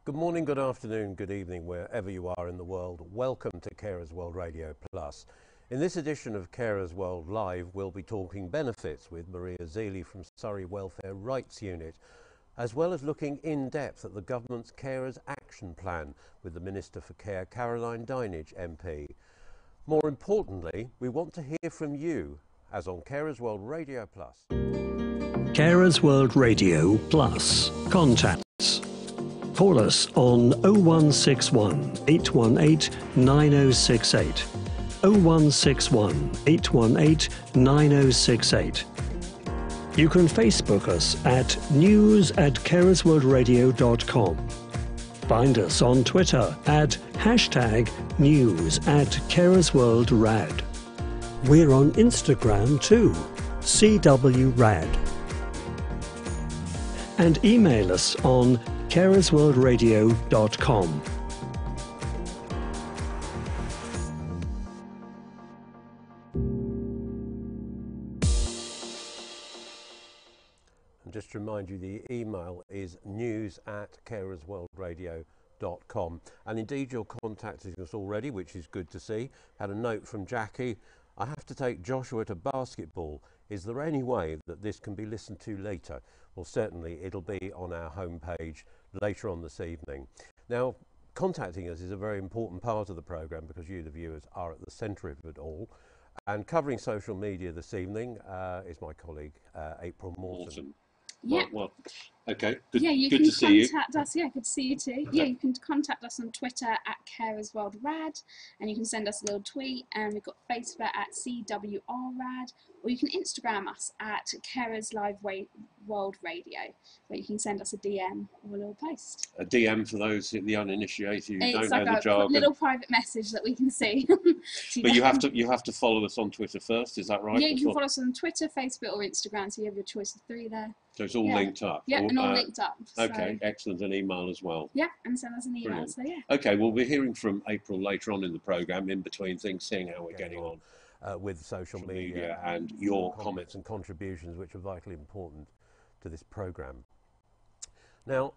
Good morning, good afternoon, good evening, wherever you are in the world. Welcome to Carers World Radio Plus. In this edition of Carers World Live, we'll be talking benefits with Maria Zealey from Surrey Welfare Rights Unit, as well as looking in depth at the government's Carers Action Plan with the Minister for Care, Caroline Dinenage MP. More importantly, we want to hear from you, as on Carers World Radio Plus. Carers World Radio Plus. Contacts. Call us on 0161 818 9068. 0161 818 9068. You can Facebook us at news@carersworldradio.com. Find us on Twitter at #news@carersworldrad. We're on Instagram too, CWRAD. And email us on carersworldradio.com. And just to remind you, the email is news@carersworldradio.com. And indeed, you're contacting us already, which is good to see. Had a note from Jackie. I have to take Joshua to basketball. Is there any way that this can be listened to later? Well, certainly it'll be on our homepage later on this evening. Now, contacting us is a very important part of the programme because you, the viewers, are at the centre of it all. And covering social media this evening is my colleague, April Morton. Yeah. Well, okay. Good, yeah, you good can to see you. contact us. Yeah, good to see you too. Okay. Yeah, you can contact us on Twitter at carersworldrad, and you can send us a little tweet. And we've got Facebook at CWRrad, or you can Instagram us at Carers Live World Radio, where you can send us a DM or a little post. A DM for those, the uninitiated who It's don't like know the a jargon. little private message that we can see. But you have to follow us on Twitter first, is that right? Yeah, you can follow us on Twitter, Facebook, or Instagram. So you have your choice of three there. So it's all linked up. Yeah, and all linked up. Okay, excellent. An email as well. Yeah, and send us an email. Brilliant. So yeah. Okay, well, we're hearing from April later on in the programme, in between things, seeing how we're getting on with social media and your comments and contributions, which are vitally important to this programme. Now,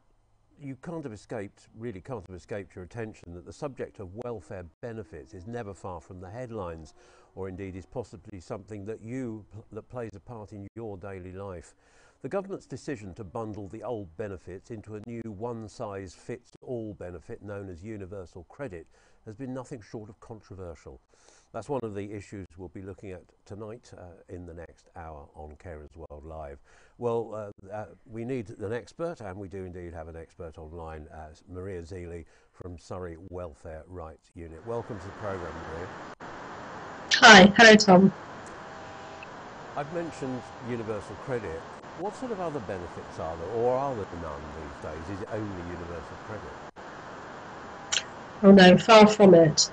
you can't have escaped your attention that the subject of welfare benefits is never far from the headlines, or indeed is possibly something that plays a part in your daily life. The government's decision to bundle the old benefits into a new one-size-fits-all benefit known as universal credit has been nothing short of controversial. That's one of the issues we'll be looking at tonight in the next hour on Carers World Live. Well, we need an expert, and we do indeed have an expert online, Maria Zealey from Surrey Welfare Rights Unit. Welcome to the programme, Maria. Hi, hello Tom. I've mentioned universal credit What sort of other benefits are there, or are there none these days? Is it only universal credit? Oh no, far from it.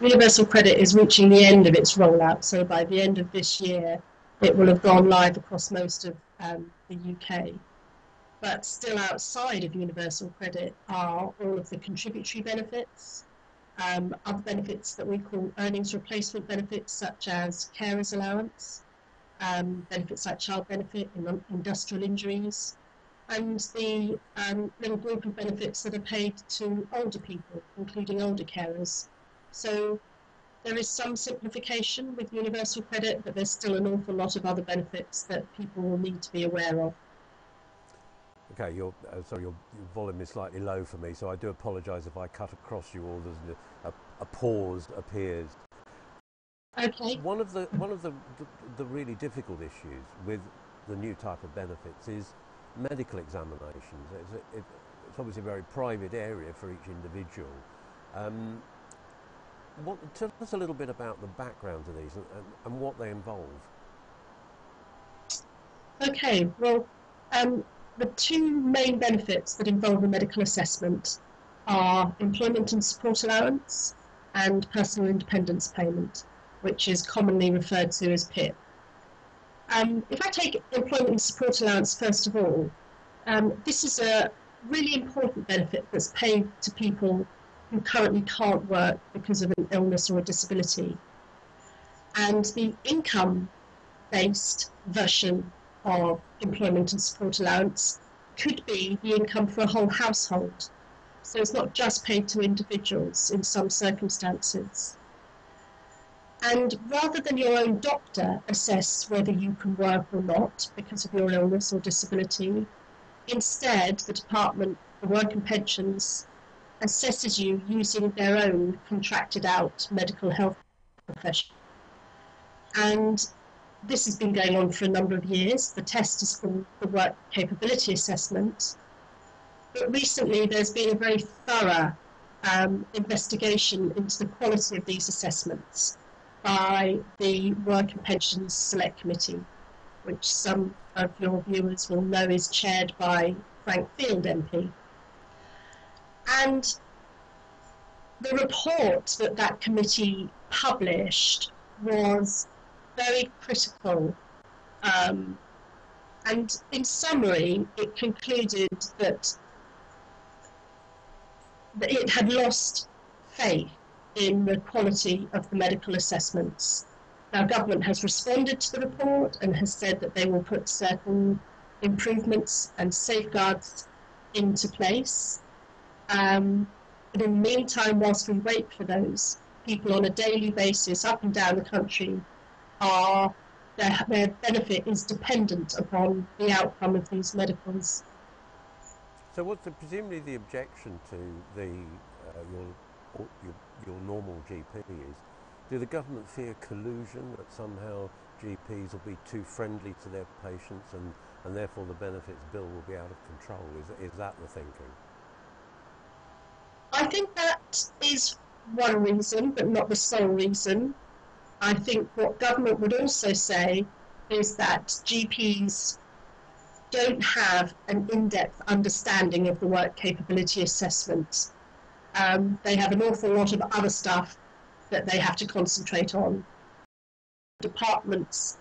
Universal credit is reaching the end of its rollout, so by the end of this year it will have gone live across most of the UK. But still outside of universal credit are all of the contributory benefits, other benefits that we call earnings replacement benefits, such as carers allowance, benefits like child benefit, industrial injuries, and the little group of benefits that are paid to older people, including older carers. So there is some simplification with universal credit, but there's still an awful lot of other benefits that people will need to be aware of. Okay, your volume is slightly low for me, so I do apologise if I cut across you or there's a pause appears. Okay. One of the really difficult issues with the new type of benefits is medical examinations. It's obviously a very private area for each individual. Tell us a little bit about the background to these and what they involve. Okay, well, the two main benefits that involve a medical assessment are employment and support allowance and personal independence payment, which is commonly referred to as PIP. If I take employment and support allowance first of all, this is a really important benefit that's paid to people who currently can't work because of an illness or a disability. And the income-based version of employment and support allowance could be the income for a whole household. So it's not just paid to individuals in some circumstances. And rather than your own doctor assess whether you can work or not because of your illness or disability, instead the Department for Work and Pensions assesses you using their own contracted out medical health profession. And this has been going on for a number of years. The test is called the Work Capability Assessment. But recently there's been a very thorough investigation into the quality of these assessments by the Work and Pensions Select Committee, which some of your viewers will know is chaired by Frank Field MP. And the report that committee published was very critical. And in summary, it concluded that it had lost faith in the quality of the medical assessments. Now, government has responded to the report and has said that they will put certain improvements and safeguards into place. But in the meantime, whilst we wait for those, people on a daily basis up and down the country their benefit is dependent upon the outcome of these medicals. So what's presumably the objection to your normal GP is, do the government fear collusion, that somehow GPs will be too friendly to their patients and therefore the benefits bill will be out of control? Is that the thinking? I think that is one reason, but not the sole reason. I think what government would also say is that GPs don't have an in-depth understanding of the work capability assessment. They have an awful lot of other stuff that they have to concentrate on. Department's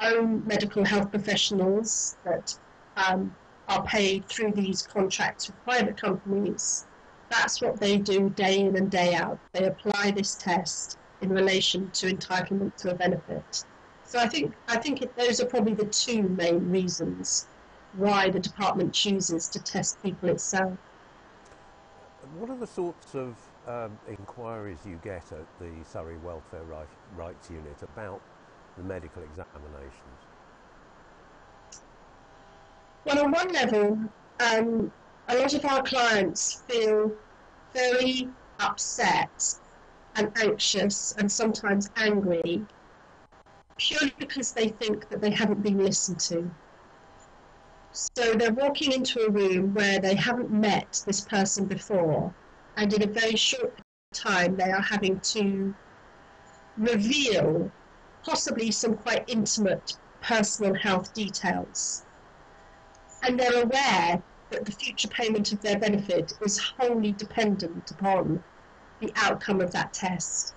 own medical health professionals that are paid through these contracts with private companies, that's what they do day in and day out. They apply this test in relation to entitlement to a benefit. So I think those are probably the two main reasons why the department chooses to test people itself. What are the sorts of inquiries you get at the Surrey Welfare Rights Unit about the medical examinations? Well, on one level, a lot of our clients feel very upset and anxious and sometimes angry purely because they think that they haven't been listened to. So they're walking into a room where they haven't met this person before, and in a very short time they are having to reveal possibly some quite intimate personal health details. and they're aware that the future payment of their benefit is wholly dependent upon the outcome of that test.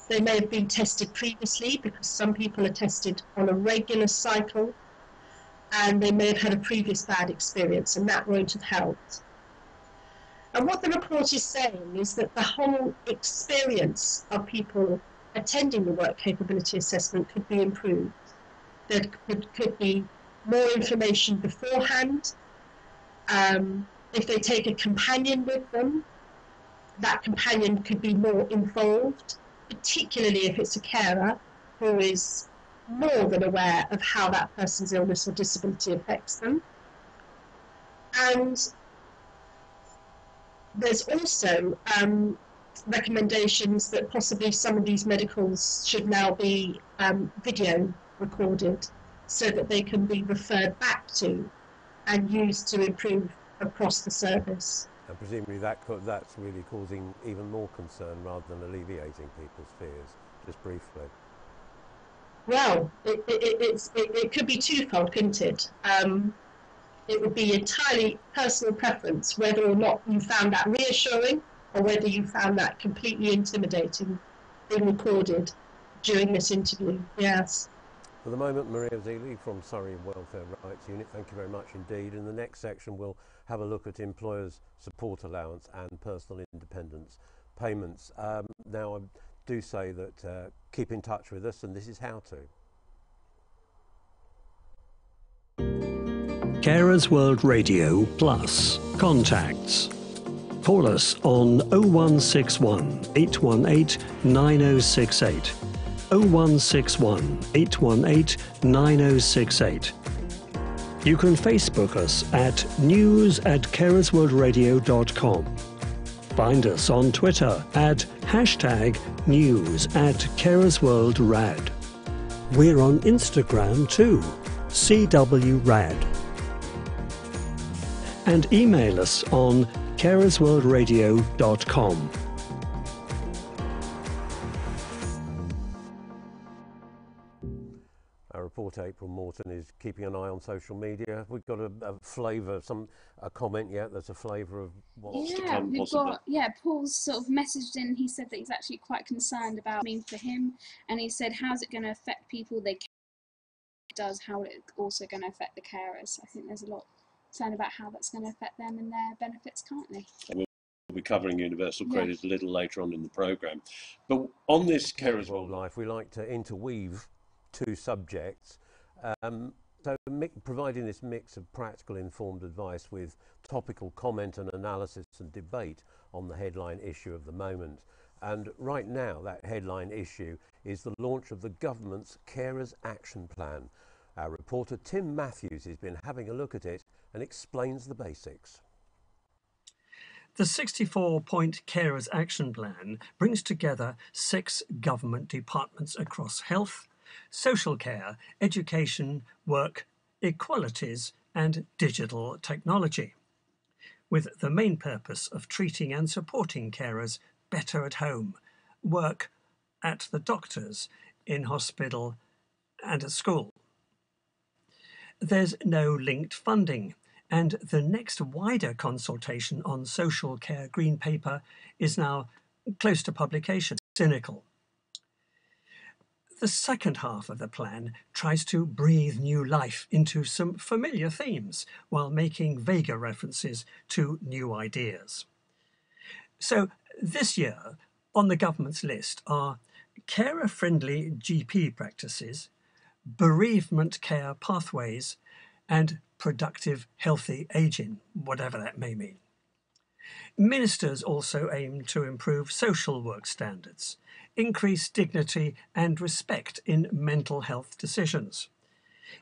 They may have been tested previously, because some people are tested on a regular cycle, and they may have had a previous bad experience, and that won't have helped. And what the report is saying is that the whole experience of people attending the work capability assessment could be improved. There could be more information beforehand. If they take a companion with them, that companion could be more involved, particularly if it's a carer who is more than aware of how that person's illness or disability affects them. And there's also recommendations that possibly some of these medicals should now be video recorded, so that they can be referred back to and used to improve across the service. And presumably that's really causing even more concern rather than alleviating people's fears, just briefly. Well, it could be twofold, couldn't it? It would be entirely personal preference whether or not you found that reassuring, or whether you found that completely intimidating, being recorded during this interview. Yes. For the moment, Maria Zealy from Surrey Welfare Rights Unit, thank you very much indeed. In the next section, we'll have a look at employers' support allowance and personal independence payments. Now, I do say that keep in touch with us, and this is how to. Carers World Radio Plus. Contacts. Call us on 0161 818 9068. 0161 818 9068. You can Facebook us at news@carersworldradio.com. Find us on Twitter at #news@carersworldrad. We're on Instagram too, CWRAD. And email us on carersworldradio.com. Our reporter April Morton is keeping an eye on social media. We've got a flavour, a comment yet. There's a flavour of what's to come possibly. Paul's sort of messaged in. He said that he's actually quite concerned about for him, and he said, how's it going to affect people they does, how it also going to affect the carers. I think there's a lot concerned about how that's going to affect them and their benefits currently. We'll be covering universal credit a little later on in the programme. But on this Carers World Life, we like to interweave two subjects. So providing this mix of practical informed advice with topical comment and analysis and debate on the headline issue of the moment. And right now, that headline issue is the launch of the government's Carers Action Plan. Our reporter Tim Matthews has been having a look at it and explains the basics. The 64-point Carers Action Plan brings together 6 government departments across health, social care, education, work, equalities and digital technology, with the main purpose of treating and supporting carers better at home, work, at the doctors, in hospital and at school. There's no linked funding, and the next wider consultation on social care green paper is now close to publication. Cynical. The second half of the plan tries to breathe new life into some familiar themes while making vaguer references to new ideas. So this year, on the government's list are carer-friendly GP practices, bereavement care pathways, and productive healthy ageing, whatever that may mean. Ministers also aim to improve social work standards, increase dignity and respect in mental health decisions,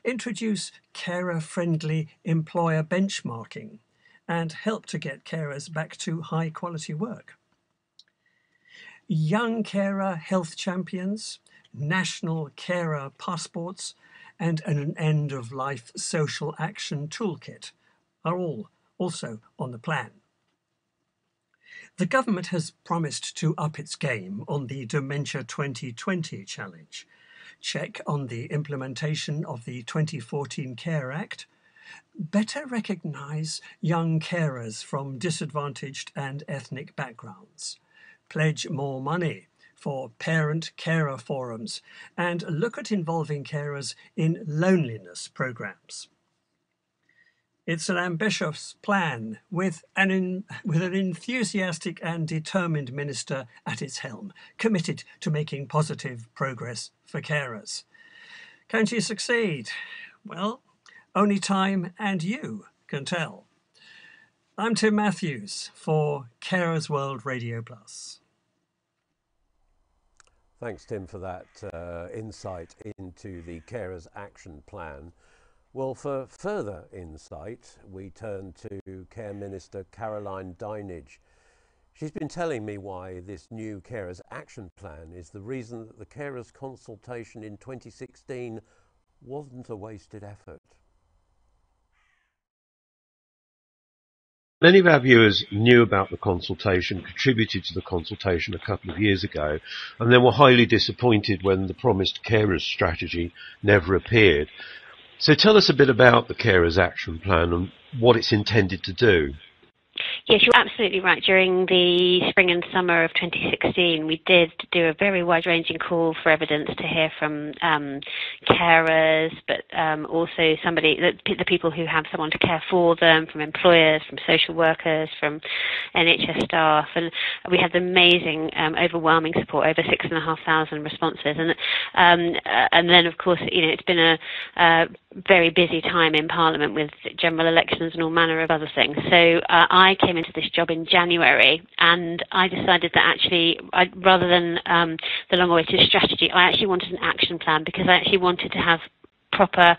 introduce carer-friendly employer benchmarking, and help to get carers back to high-quality work. Young carer health champions, national carer passports, and an end-of-life social action toolkit are all also on the plan. The government has promised to up its game on the Dementia 2020 challenge, check on the implementation of the 2014 Care Act, better recognise young carers from disadvantaged and ethnic backgrounds, pledge more money for parent-carer forums, and look at involving carers in loneliness programmes. It's an ambitious plan with an enthusiastic and determined minister at its helm, committed to making positive progress for carers. Can she succeed? Well, only time and you can tell. I'm Tim Matthews for Carers World Radio Plus. Thanks, Tim, for that insight into the Carers Action Plan. Well, for further insight, we turn to Care Minister Caroline Dinenage. She's been telling me why this new Carers Action Plan is the reason that the carers consultation in 2016 wasn't a wasted effort. Many of our viewers knew about the consultation, contributed to the consultation a couple of years ago, and then were highly disappointed when the promised carers strategy never appeared. So tell us a bit about the Carers Action Plan and what it's intended to do. Yes, you're absolutely right. During the spring and summer of 2016, we did do a very wide-ranging call for evidence to hear from carers, but also the people who have someone to care for them, from employers, from social workers, from NHS staff, and we had amazing, overwhelming support, over 6,500 responses, and then of course, it's been a very busy time in Parliament with general elections and all manner of other things. So I came into this job in January, and I decided that actually, rather than the long-awaited strategy, I actually wanted an action plan, because I actually wanted to have proper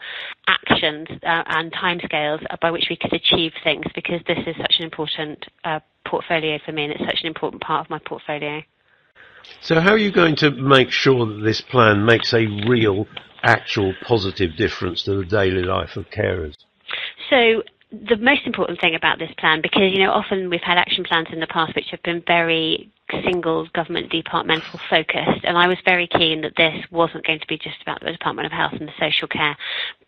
actions and timescales by which we could achieve things, because this is such an important portfolio for me, and it's such an important part of my portfolio. So how are you going to make sure that this plan makes a real, actual positive difference to the daily life of carers? So the most important thing about this plan, because often we've had action plans in the past which have been very single government departmental focused, and I was very keen that this wasn't going to be just about the Department of Health and the social care,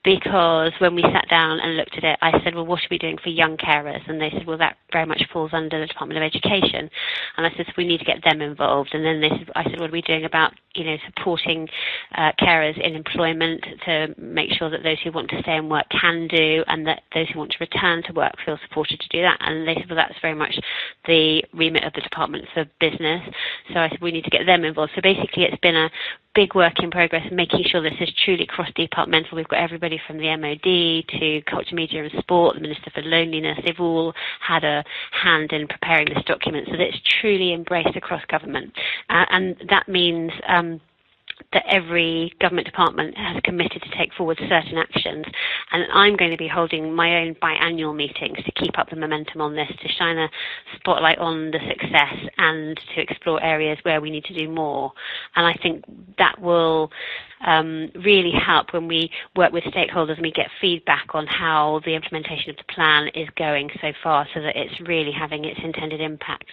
because when we sat down and looked at it, I said, well, what are we doing for young carers? And they said, well, that very much falls under the Department of Education. And I said, so we need to get them involved. And then I said, what are we doing about supporting carers in employment to make sure that those who want to stay and work can do, and that those who want to return to work feel supported to do that? And they said, well, that's very much the remit of the Department for Business. So I said, we need to get them involved. So basically, it's been a big work in progress, making sure this is truly cross-departmental. We've got everybody from the MOD to Culture, Media and Sport, the Minister for Loneliness. They've all had a hand in preparing this document so that it's truly embraced across government. And that means that every government department has committed to take forward certain actions, and I'm going to be holding my own biannual meetings to keep up the momentum on this, to shine a spotlight on the success and to explore areas where we need to do more. And I think that will really help when we work with stakeholders and we get feedback on how the implementation of the plan is going so far, so that it's really having its intended impact.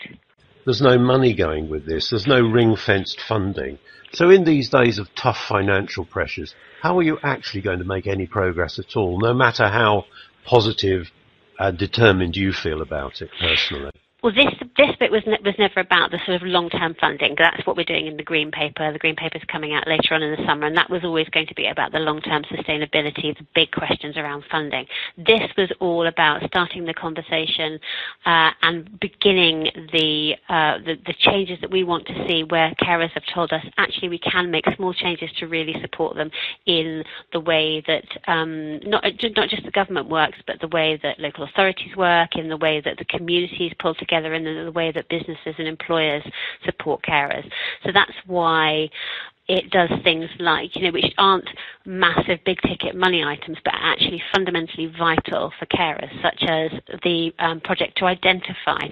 There's no money going with this. There's no ring-fenced funding. So in these days of tough financial pressures, how are you actually going to make any progress at all, no matter how positive and determined you feel about it personally? Well, this bit was never about the sort of long-term funding. That's what we're doing in the Green Paper. The Green Paper is coming out later on in the summer, and that was always going to be about the long-term sustainability, the big questions around funding. This was all about starting the conversation and beginning the changes that we want to see, where carers have told us actually we can make small changes to really support them in the way that not just the government works, but the way that local authorities work, in the way that the communities pull together, and the way that businesses and employers support carers. So that's why it does things like, which aren't massive big ticket money items, but are actually fundamentally vital for carers, such as the project to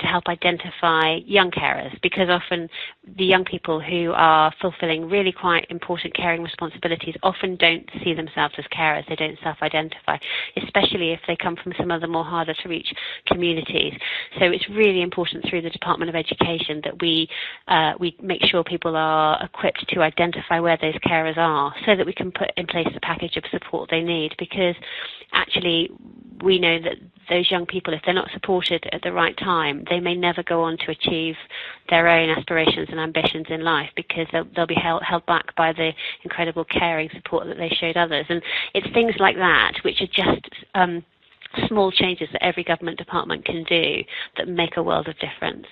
help identify young carers, because often the young people who are fulfilling really quite important caring responsibilities often don't see themselves as carers. They don't self-identify, especially if they come from some of the more harder to reach communities. So it's really important through the Department of Education that we make sure people are equipped to identify where those carers are, so that we can put in place the package of support they need, because actually we know that those young people, if they're not supported at the right time, they may never go on to achieve their own aspirations and ambitions in life, because they'll be held back by the incredible caring support that they showed others. And it's things like that which are just small changes that every government department can do that make a world of difference.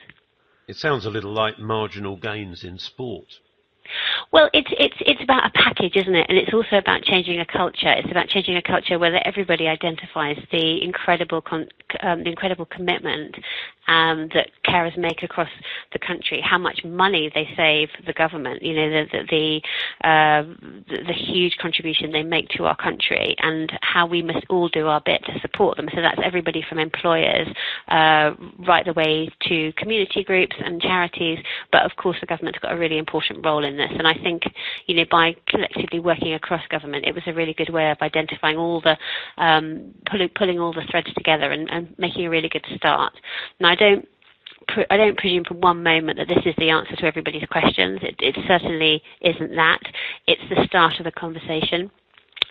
It sounds a little like marginal gains in sport. Well, it's about a package, isn't it? And it's also about changing a culture. It's about changing a culture where everybody identifies the incredible commitment that carers make across the country, how much money they save the government, you know, the huge contribution they make to our country, and how we must all do our bit to support them. So that's everybody from employers right the way to community groups and charities. But of course, the government's got a really important role in this. And I think, you know, by collectively working across government, it was a really good way of identifying all the pulling all the threads together and making a really good start. Now, I don't presume for one moment that this is the answer to everybody's questions. It certainly isn't that. It's the start of a conversation.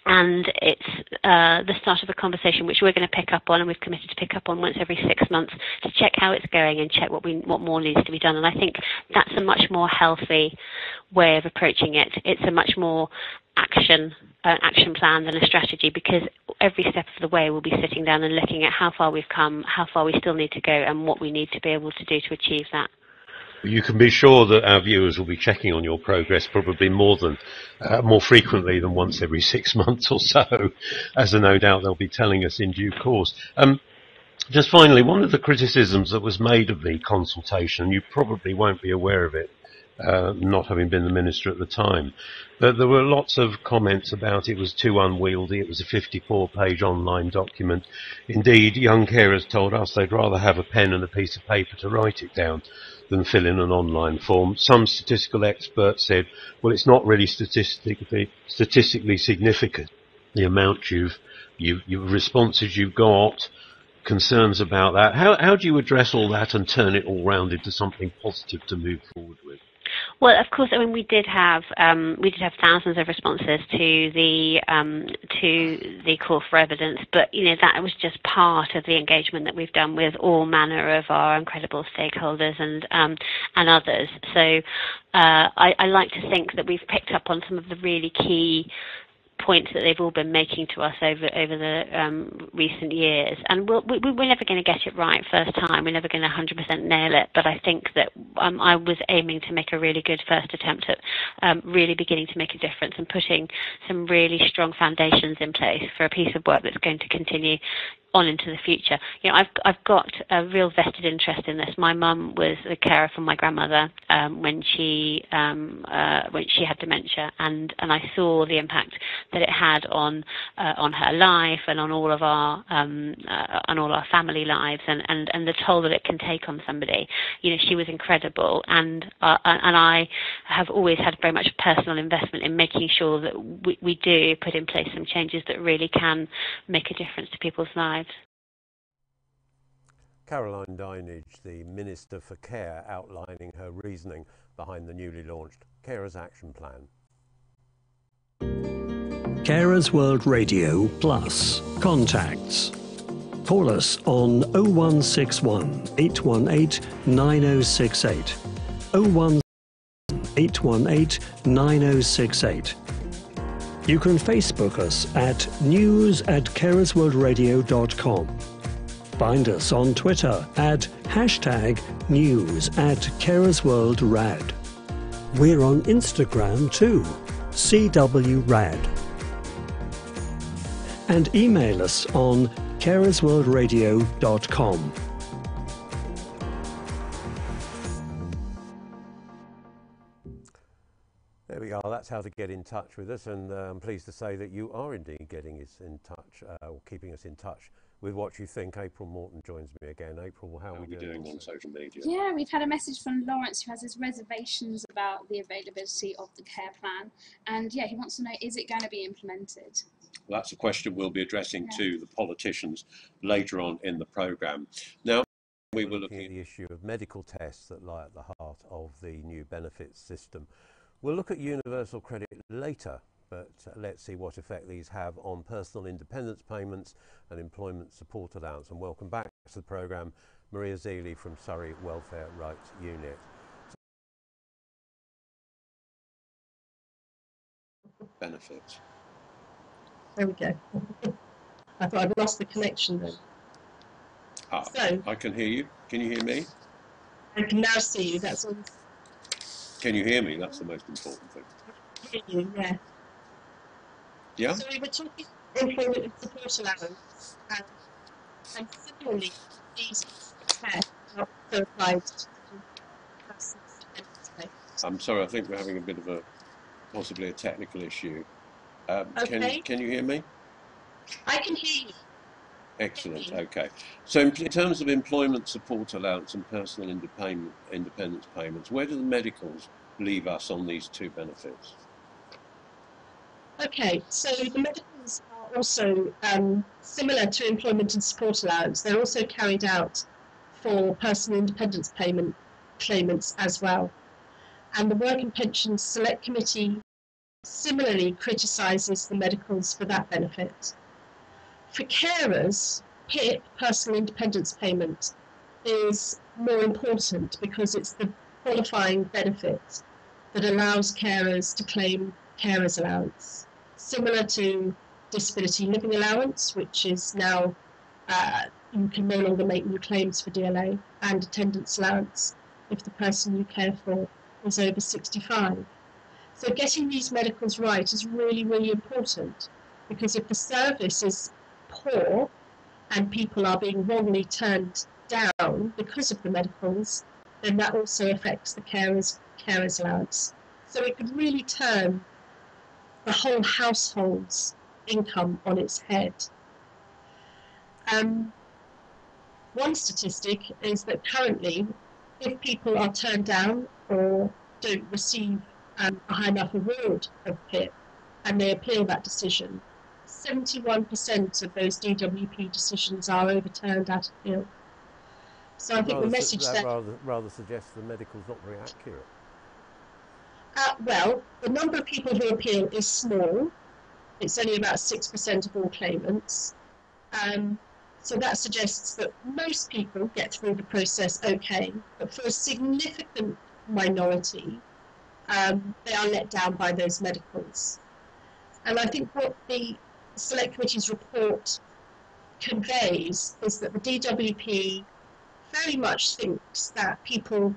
And it's the start of a conversation which we're going to pick up on, and we've committed to pick up on once every 6 months to check how it's going and check what more needs to be done. And I think that's a much more healthy way of approaching it. It's a much more action plan than a strategy, because every step of the way we'll be sitting down and looking at how far we've come, how far we still need to go, and what we need to be able to do to achieve that. You can be sure that our viewers will be checking on your progress probably more frequently than once every 6 months or so, as no doubt they'll be telling us in due course. Just finally, one of the criticisms that was made of the consultation, you probably won't be aware of it, not having been the minister at the time, but there were lots of comments about it was too unwieldy. It was a 54-page online document. Indeed, young carers told us they'd rather have a pen and a piece of paper to write it down than fill in an online form. Some statistical experts said, well, it's not really statistically significant, the amount your responses you've got, concerns about that. How do you address all that and turn it all round into something positive to move forward with? Well, of course, I mean, we did have thousands of responses to the call for evidence, but you know, that was just part of the engagement that we've done with all manner of our incredible stakeholders and others. So I like to think that we've picked up on some of the really key points that they've all been making to us over the recent years, and we're never going to get it right first time. We're never going to 100% nail it, but I think that I was aiming to make a really good first attempt at really beginning to make a difference and putting some really strong foundations in place for a piece of work that's going to continue on into the future. You know, I've got a real vested interest in this. My mum was a carer for my grandmother when she had dementia, and I saw the impact that it had on her life and on all of our family lives, and the toll that it can take on somebody. You know, she was incredible, and I have always had very much personal investment in making sure that we do put in place some changes that really can make a difference to people's lives. Caroline Dinenage, the Minister for Care, outlining her reasoning behind the newly launched Carers Action Plan. Carers World Radio Plus. Contacts. Call us on 0161 818 9068. 017 818 9068. You can Facebook us at news@carersworldradio.com. Find us on Twitter at #news@carersworldrad. We're on Instagram too, CWRAD. And email us on carersworldradio.com. There we are, that's how to get in touch with us, and I'm pleased to say that you are indeed getting us in touch, or keeping us in touch with what you think. April Morton joins me again. April, how are we doing on social media? Yeah, we've had a message from Lawrence who has his reservations about the availability of the care plan, and yeah, he wants to know, is it going to be implemented? Well, that's a question we'll be addressing to the politicians later on in the programme. Now, we were looking at the issue of medical tests that lie at the heart of the new benefits system. We'll look at universal credit later, but let's see what effect these have on personal independence payments and employment support allowance. And welcome back to the programme, Maria Zealey from Surrey Welfare Rights Unit. Benefits. There we go. I thought I'd lost the connection then. So, I can hear you. Can you hear me? I can now see you. That's all. Can you hear me? That's the most important thing. I can hear you, yeah. Yeah? So we were talking employment and support allowance, and similarly, these tests are also applied to personal independence payments. I'm sorry, I think we're having a bit of possibly a technical issue. Okay. Can you hear me? I can hear you. Excellent, okay. So in terms of employment support allowance and personal independence payments, where do the medicals leave us on these two benefits? Okay, so the medicals are also similar to employment and support allowance. They're also carried out for personal independence payment claimants as well. And the Work and Pensions Select Committee similarly criticises the medicals for that benefit. For carers, PIP, personal independence payment, is more important because it's the qualifying benefit that allows carers to claim carers allowance, similar to disability living allowance, which is now you can no longer make new claims for DLA, and attendance allowance if the person you care for is over 65. So getting these medicals right is really, really important, because if the service is poor and people are being wrongly turned down because of the medicals, then that also affects the carers allowance. So it could really turn the whole household's income on its head. One statistic is that currently, if people are turned down or don't receive a high enough award of PIP and they appeal that decision, 71% of those DWP decisions are overturned at appeal. So I think the message that rather suggests the medical's not very accurate. Well, the number of people who appeal is small. It's only about 6% of all claimants. So that suggests that most people get through the process okay, but for a significant minority, they are let down by those medicals. And I think what the Select Committee's report conveys is that the DWP very much thinks that people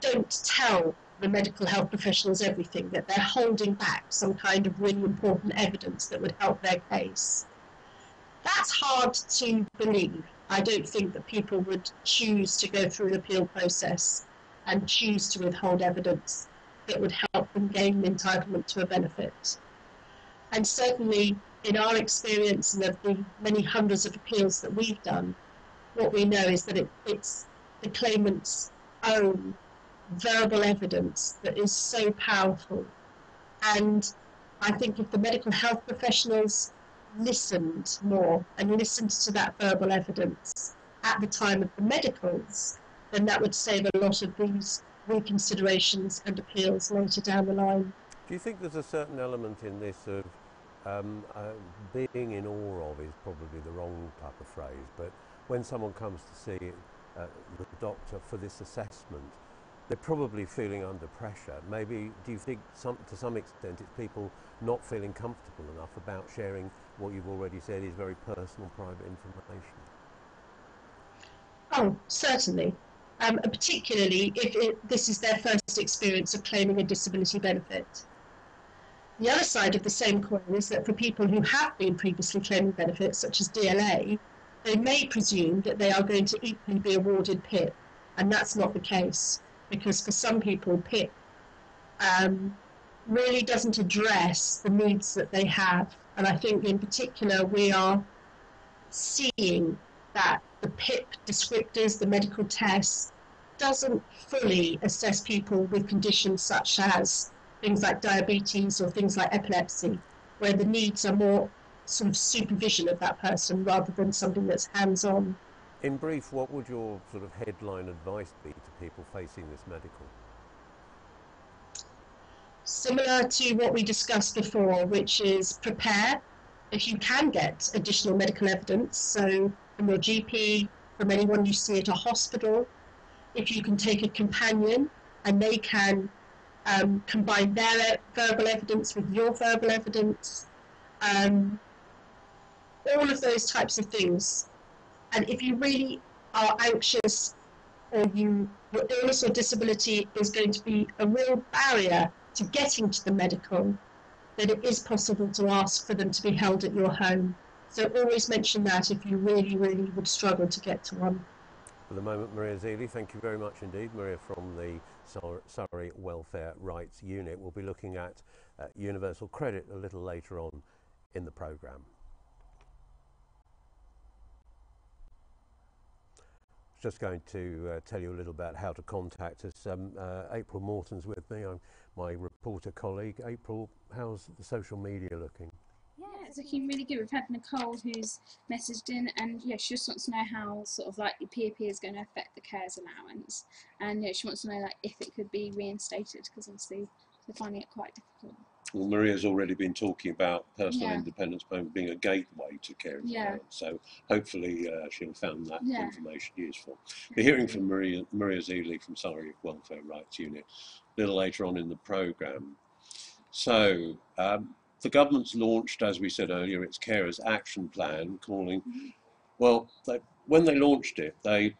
don't tell the medical health professionals everything, that they're holding back some kind of really important evidence that would help their case. That's hard to believe. I don't think that people would choose to go through an appeal process and choose to withhold evidence that would help them gain entitlement to a benefit. And certainly, in our experience and of the many hundreds of appeals that we've done, what we know is that it's the claimant's own verbal evidence that is so powerful. And I think if the medical health professionals listened more and listened to that verbal evidence at the time of the medicals, then that would save a lot of these reconsiderations and appeals later down the line. Do you think there's a certain element in this of being in awe of is probably the wrong type of phrase, but when someone comes to see the doctor for this assessment, they're probably feeling under pressure. Maybe, do you think to some extent it's people not feeling comfortable enough about sharing what you've already said is very personal, private information? Oh, certainly. Particularly if this is their first experience of claiming a disability benefit. The other side of the same coin is that for people who have been previously claiming benefits, such as DLA, they may presume that they are going to equally be awarded PIP, and that's not the case, because for some people, PIP really doesn't address the needs that they have. And I think in particular, we are seeing that the PIP descriptors, the medical tests, doesn't fully assess people with conditions such as things like diabetes or things like epilepsy, where the needs are more sort of supervision of that person rather than something that's hands-on. In brief, what would your sort of headline advice be to people facing this medical? similar to what we discussed before, which is prepare if you can get additional medical evidence, so from your GP, from anyone you see at a hospital, if you can take a companion and they can combine their verbal evidence with your verbal evidence, all of those types of things. And if you really are anxious, or your illness or disability is going to be a real barrier to getting to the medical, then it is possible to ask for them to be held at your home. So always mention that if you really, really would struggle to get to one. For the moment, Maria Zealey, thank you very much indeed. Maria from the Surrey Welfare Rights Unit. We'll be looking at universal credit a little later on in the programme. Just going to tell you a little about how to contact us. April Morton's with me. I'm my reporter colleague. April, how's the social media looking? Yeah, it's looking really good. We've had Nicole who's messaged in, and yeah, she just wants to know how sort of like your PAP is going to affect the CARES allowance, and yeah, she wants to know like if it could be reinstated, because obviously they're finding it quite difficult. Well, Maria's already been talking about personal independence being a gateway to care. So hopefully she'll have found that information useful. We're hearing from Maria Zealey from Surrey Welfare Rights Unit a little later on in the programme. So the government's launched, as we said earlier, its Carers Action Plan, calling, well, when they launched it, they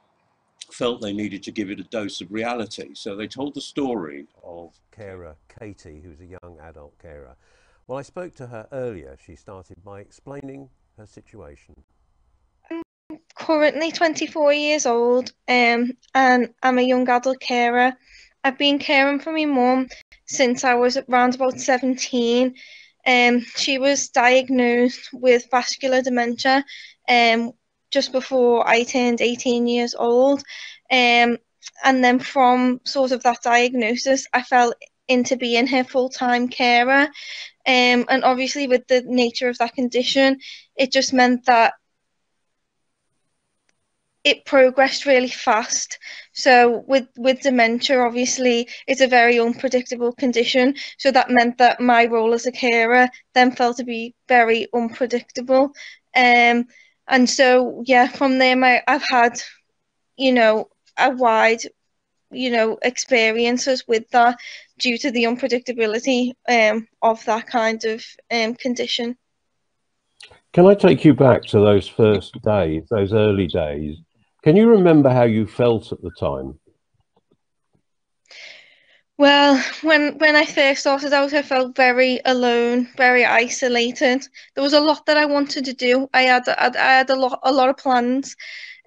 felt they needed to give it a dose of reality. So they told the story of carer Katie, who's a young adult carer. Well, I spoke to her earlier. She started by explaining her situation. I'm currently 24 years old, and I'm a young adult carer. I've been caring for my mum since I was around about 17. She was diagnosed with vascular dementia just before I turned 18 years old. And then from sort of that diagnosis, I fell into being her full-time carer. And obviously with the nature of that condition, it just meant that it progressed really fast. So with dementia, obviously, it's a very unpredictable condition. So that meant that my role as a carer then felt to be very unpredictable. And so, yeah, from there, I've had, a wide, experiences with that due to the unpredictability of that kind of condition. Can I take you back to those first days, those early days? Can you remember how you felt at the time? Well, when I first started out, I felt very alone, very isolated. There was a lot that I wanted to do. I had a lot of plans,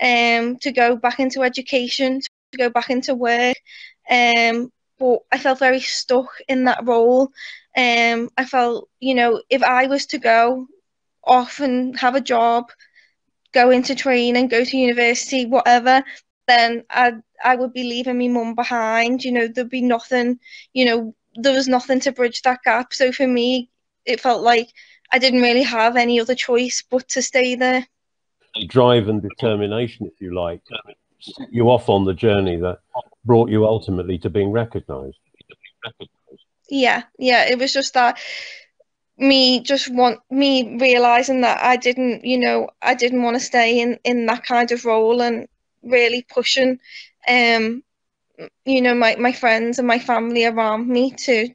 to go back into education, to go back into work, but I felt very stuck in that role. I felt, if I was to go off and have a job, go into training, go to university, whatever, then I would be leaving my mum behind. There'd be nothing, there was nothing to bridge that gap. So for me, it felt like I didn't really have any other choice but to stay there. Drive and determination, if you like, set you off on the journey that brought you ultimately to being recognised. Yeah, it was just that me realizing that I didn't want to stay in that kind of role, and really pushing my friends and my family around me to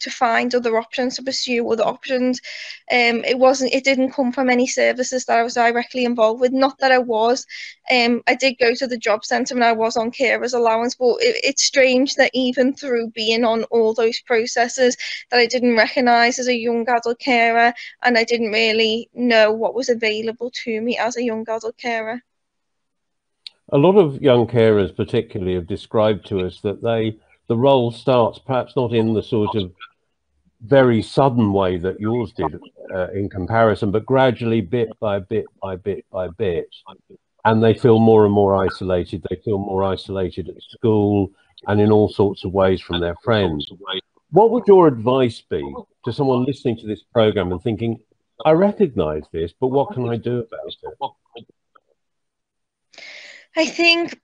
find other options, to pursue other options. It didn't come from any services that I was directly involved with. Not that I was. I did go to the job centre and I was on carers allowance, but it's strange that even through being on all those processes that I didn't recognise as a young adult carer, and I didn't really know what was available to me as a young adult carer. A lot of young carers particularly have described to us that the role starts perhaps not in the sort of very sudden way that yours did in comparison, but gradually, bit by bit by bit by bit. And they feel more and more isolated. They feel more isolated at school and in all sorts of ways from their friends. What would your advice be to someone listening to this program and thinking, I recognise this, but what can I do about it? I think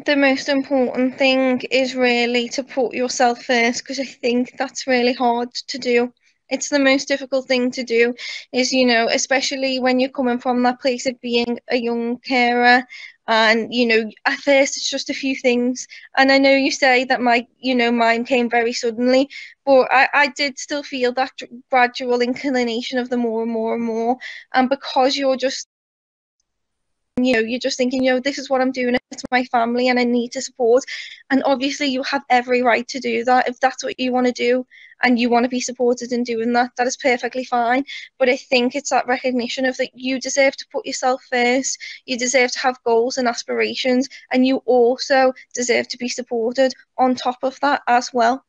the most important thing is really to put yourself first, because I think that's really hard to do. It's the most difficult thing to do, is, you know, especially when you're coming from that place of being a young carer, and, you know, at first it's just a few things. And I know you say that mine came very suddenly, but I did still feel that gradual inclination of the more and more and more. And because you're just thinking, this is what I'm doing, it's my family and I need to support. And obviously you have every right to do that. If that's what you want to do and you want to be supported in doing that, that is perfectly fine. But I think it's that recognition of that you deserve to put yourself first, you deserve to have goals and aspirations, and you also deserve to be supported on top of that as well.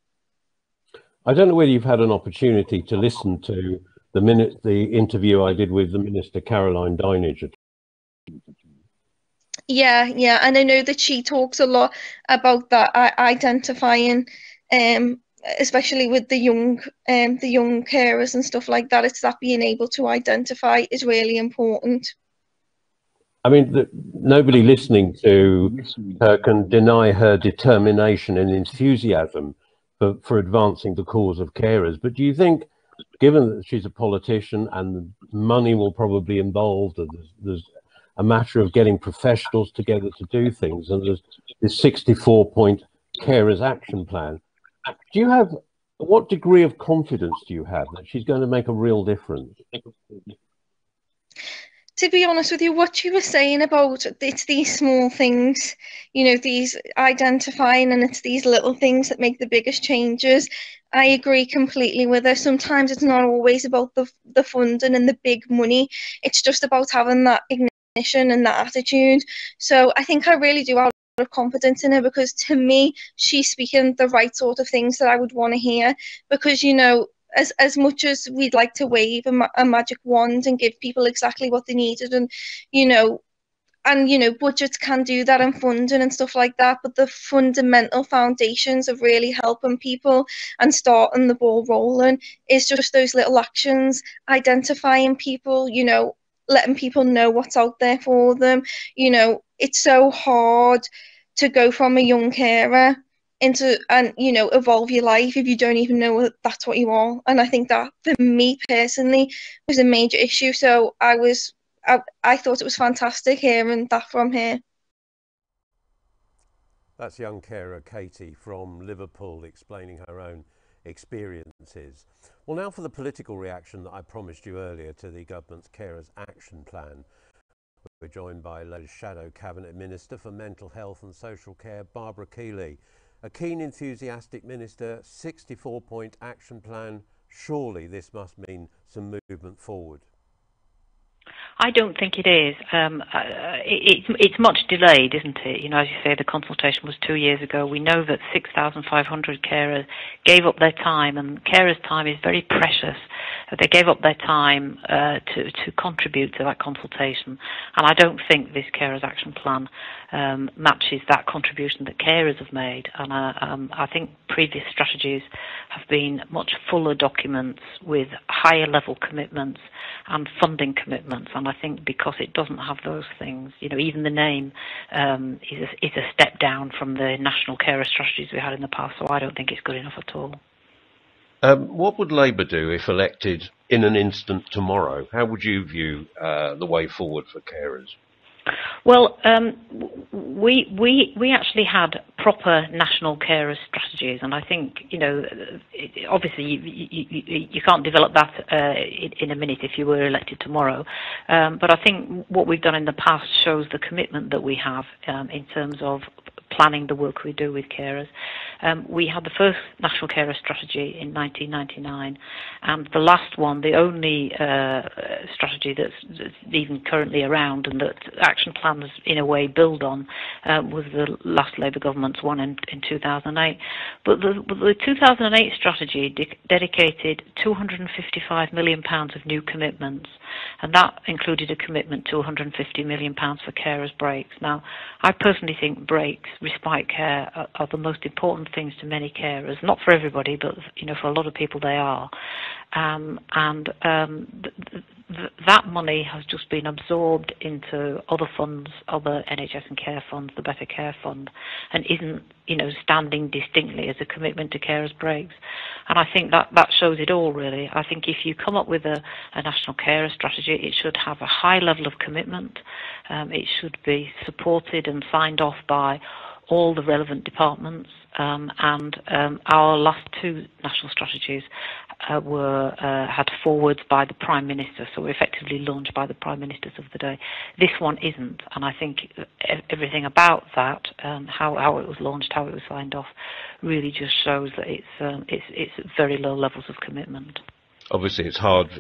I don't know whether you've had an opportunity to listen to the interview I did with the Minister Caroline Dinage. Yeah, and I know that she talks a lot about that identifying, especially with the young carers and stuff like that. It's that being able to identify is really important. I mean, nobody listening to her can deny her determination and enthusiasm for advancing the cause of carers. But do you think, given that she's a politician and money will probably involved, and there's a matter of getting professionals together to do things, and there's this 64-point carers action plan, what degree of confidence do you have that she's going to make a real difference? To be honest with you, what you were saying about it's these small things, these identifying, and it's these little things that make the biggest changes. I agree completely with her. Sometimes it's not always about the funding and the big money. It's just about having that ignition and that attitude. So I think I really do have a lot of confidence in her, because to me, she's speaking the right sort of things that I would want to hear. Because, as much as we'd like to wave a magic wand and give people exactly what they needed, and budgets can do that, and funding and stuff like that, but the fundamental foundations of really helping people and starting the ball rolling is just those little actions, identifying people, letting people know what's out there for them. It's so hard to go from a young carer into and evolve your life if you don't even know that's what you are. And I think that for me personally was a major issue. So I thought it was fantastic hearing that from her. That's young carer Katie from Liverpool explaining her own experiences. Well, now for the political reaction that I promised you earlier to the government's Carers Action Plan. We're joined by Labour's Shadow Cabinet Minister for Mental Health and Social Care, Barbara Keeley. A keen, enthusiastic minister, 64-point action plan. Surely this must mean some movement forward. I don't think it is. It's much delayed, isn't it? As you say, the consultation was 2 years ago. We know that 6,500 carers gave up their time, and carers' time is very precious. They gave up their time to contribute to that consultation, and I don't think this Carers Action Plan matches that contribution that carers have made. And I think previous strategies have been much fuller documents with higher level commitments and funding commitments, and I think because it doesn't have those things, even the name is a step down from the national carer strategies we had in the past, so I don't think it's good enough at all. What would Labour do if elected in an instant tomorrow? How would you view the way forward for carers? Well, we actually had proper national carers strategies, and I think obviously you can't develop that in a minute if you were elected tomorrow. But I think what we've done in the past shows the commitment that we have in terms of planning the work we do with carers. We had the first national carer strategy in 1999, and the last one, the only strategy that's even currently around and that action plans in a way build on, was the last Labour government's one in 2008. But the 2008 strategy dedicated £255 million of new commitments, and that included a commitment to £150 million for carers breaks. Now, I personally think breaks, respite care, are the most important things to many carers. Not for everybody, but for a lot of people they are. that money has just been absorbed into other funds, other NHS and care funds, the Better Care Fund, and isn't, standing distinctly as a commitment to carers' breaks. And I think that shows it all, really. I think if you come up with a national carer strategy, it should have a high level of commitment. It should be supported and signed off by all the relevant departments, and our last two national strategies had forwards by the Prime Minister, so were effectively launched by the Prime Ministers of the day. This one isn't, and I think everything about that, how it was launched, how it was signed off, really just shows that it's very low levels of commitment. Obviously, it's hard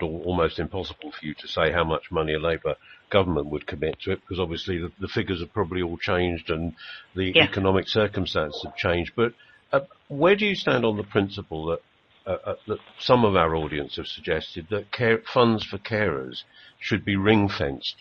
or almost impossible for you to say how much money a Labour government would commit to it, because obviously the figures have probably all changed and the economic circumstances have changed. But where do you stand on the principle that some of our audience have suggested that funds for carers should be ring-fenced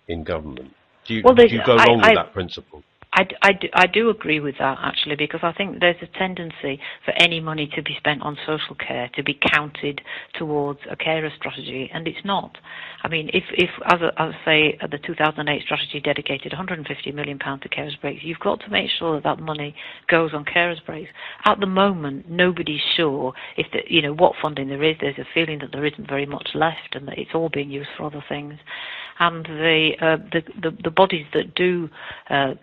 in government? Do you go wrong with that principle? I do agree with that, actually, because I think there's a tendency for any money to be spent on social care to be counted towards a carer strategy, and it's not. I mean, if as I say, the 2008 strategy dedicated £150 million to carers' breaks, you've got to make sure that money goes on carers' breaks. At the moment, nobody's sure if what funding there is. There's a feeling that there isn't very much left, and that it's all being used for other things. And the bodies that do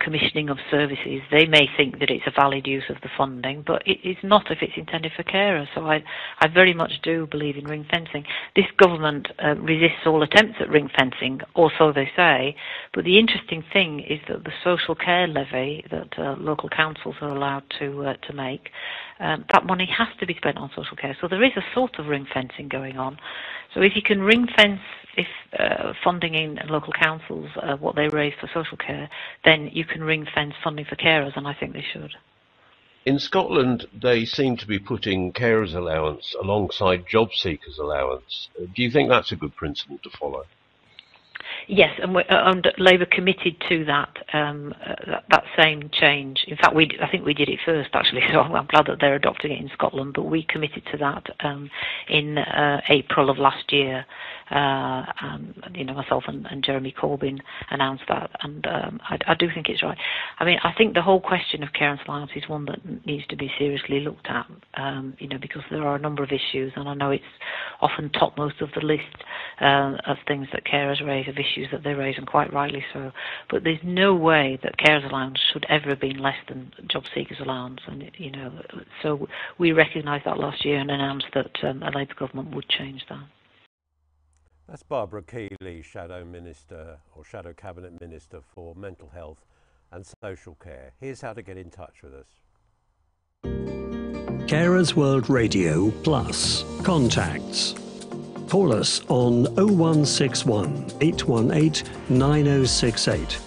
commissioning of services, they may think that it's a valid use of the funding, but it's not if it's intended for carers. So I very much do believe in ring fencing. This government resists all attempts at ring fencing, or so they say. But the interesting thing is that the social care levy that local councils are allowed to make, that money has to be spent on social care. So there is a sort of ring fencing going on. So if you can ring fence funding in local councils, what they raise for social care, then you can ring fence funding for carers, and I think they should. In Scotland, they seem to be putting carers allowance alongside job seekers allowance. Do you think that's a good principle to follow? Yes, and Labour committed to that same change. In fact, I think we did it first, actually, so I'm glad that they're adopting it in Scotland, but we committed to that in April of last year. Myself and Jeremy Corbyn announced that, and I do think it's right. I mean, I think the whole question of carers allowance is one that needs to be seriously looked at, because there are a number of issues, and I know it's often topmost of the list of things that carers raise, of issues that they raise, and quite rightly so. But there's no way that carers allowance should ever have been less than job seekers allowance, and so we recognised that last year and announced that a Labour government would change that. That's Barbara Keeley, Shadow Minister or Shadow Cabinet Minister for Mental Health and Social Care. Here's how to get in touch with us. Carers World Radio Plus. Contacts. Call us on 0161 818 9068.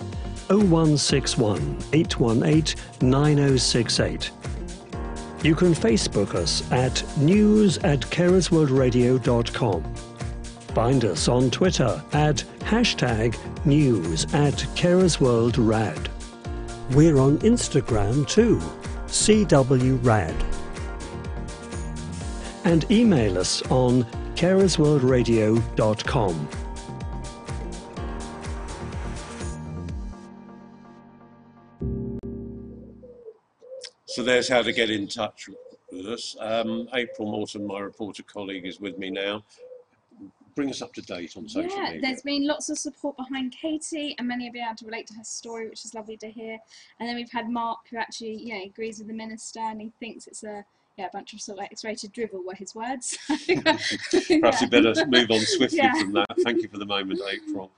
0161 818 9068. You can Facebook us at news@carersworldradio.com. Find us on Twitter at #news@carersworldrad. We're on Instagram too, CWRAD. And email us on carersworldradio.com. So there's how to get in touch with us. April Morton, my reporter colleague, is with me now. Bring us up to date on social media. There's been lots of support behind Katie, and many have been able to relate to her story, which is lovely to hear. And then we've had Mark, who actually agrees with the minister, and he thinks it's a bunch of sort of X-rated drivel were his words. Perhaps you better move on swiftly from that. Thank you for the moment, April.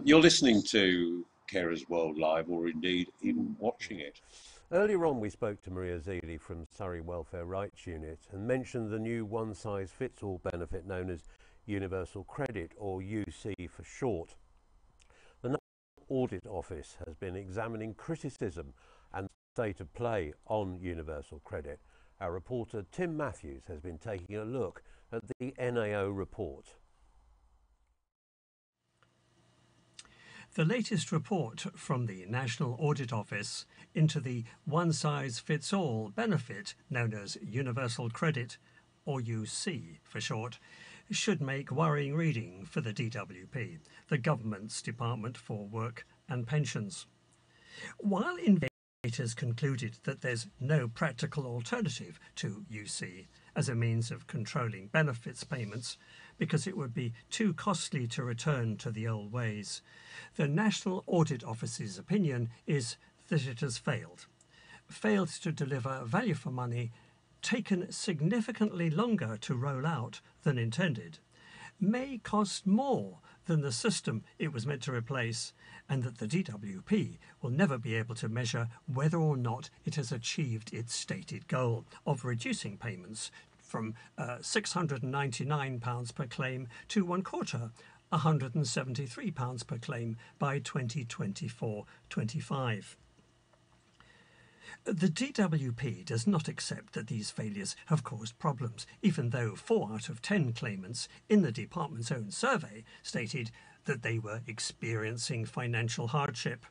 You're listening to Carers World Live, or indeed even watching it. Earlier on, we spoke to Maria Zealey from Surrey Welfare Rights Unit and mentioned the new one-size-fits-all benefit known as Universal Credit, or UC for short. The National Audit Office has been examining criticism and state of play on Universal Credit. Our reporter Tim Matthews has been taking a look at the NAO report. The latest report from the National Audit Office into the one-size-fits-all benefit known as Universal Credit, or UC for short, should make worrying reading for the DWP, the government's Department for Work and Pensions. While investigators concluded that there's no practical alternative to UC as a means of controlling benefits payments because it would be too costly to return to the old ways, the National Audit Office's opinion is that it has failed to deliver value for money, taken significantly longer to roll out than intended, may cost more than the system it was meant to replace, and that the DWP will never be able to measure whether or not it has achieved its stated goal of reducing payments from £699 per claim to £175 per claim by 2024-25. The DWP does not accept that these failures have caused problems, even though 4 out of 10 claimants in the department's own survey stated that they were experiencing financial hardship.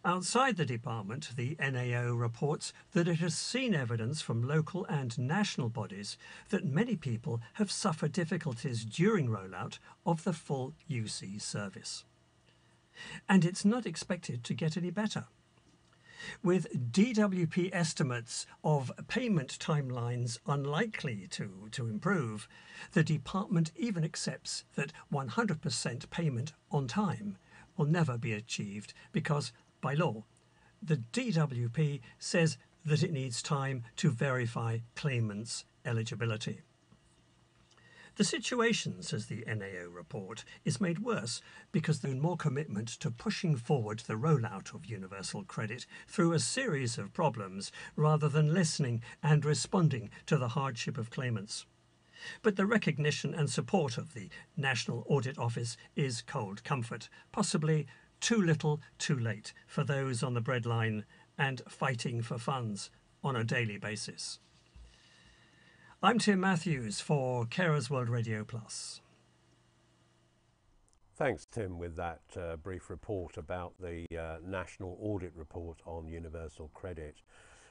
Outside the department, the NAO reports that it has seen evidence from local and national bodies that many people have suffered difficulties during rollout of the full UC service. And it's not expected to get any better. With DWP estimates of payment timelines unlikely to improve, the department even accepts that 100% payment on time will never be achieved because, by law, the DWP says that it needs time to verify claimants' eligibility. The situation, says the NAO report, is made worse because there's more commitment to pushing forward the rollout of universal credit through a series of problems rather than listening and responding to the hardship of claimants. But the recognition and support of the National Audit Office is cold comfort, possibly too little, too late for those on the breadline and fighting for funds on a daily basis. I'm Tim Matthews for Carers World Radio Plus. Thanks, Tim, with that brief report about the National Audit Report on Universal Credit.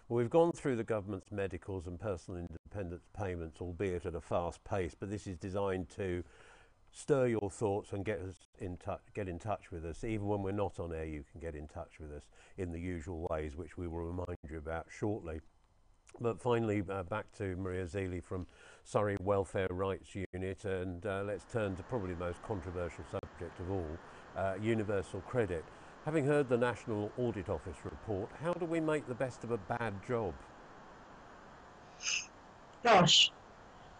Well, we've gone through the government's medicals and personal independence payments, albeit at a fast pace, but this is designed to stir your thoughts and get in touch with us. Even when we're not on air, you can get in touch with us in the usual ways, which we will remind you about shortly. But finally, back to Maria Zealey from Surrey Welfare Rights Unit, and let's turn to probably the most controversial subject of all, universal credit. Having heard the National Audit Office report, how do we make the best of a bad job? Gosh,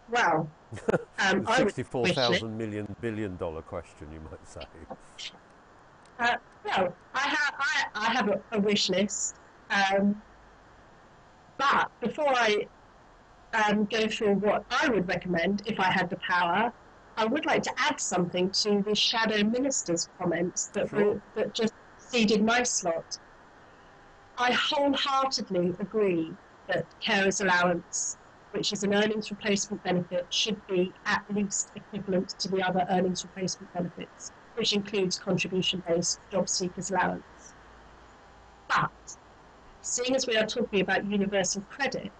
well, the $64,000 billion question, you might say. Well, I have a wish list. But before I go through what I would recommend if I had the power, I would like to add something to the Shadow Minister's comments that just ceded my slot. I wholeheartedly agree that carers allowance, which is an earnings replacement benefit, should be at least equivalent to the other earnings replacement benefits, which includes contribution-based job seekers allowance. But seeing as we are talking about universal credit,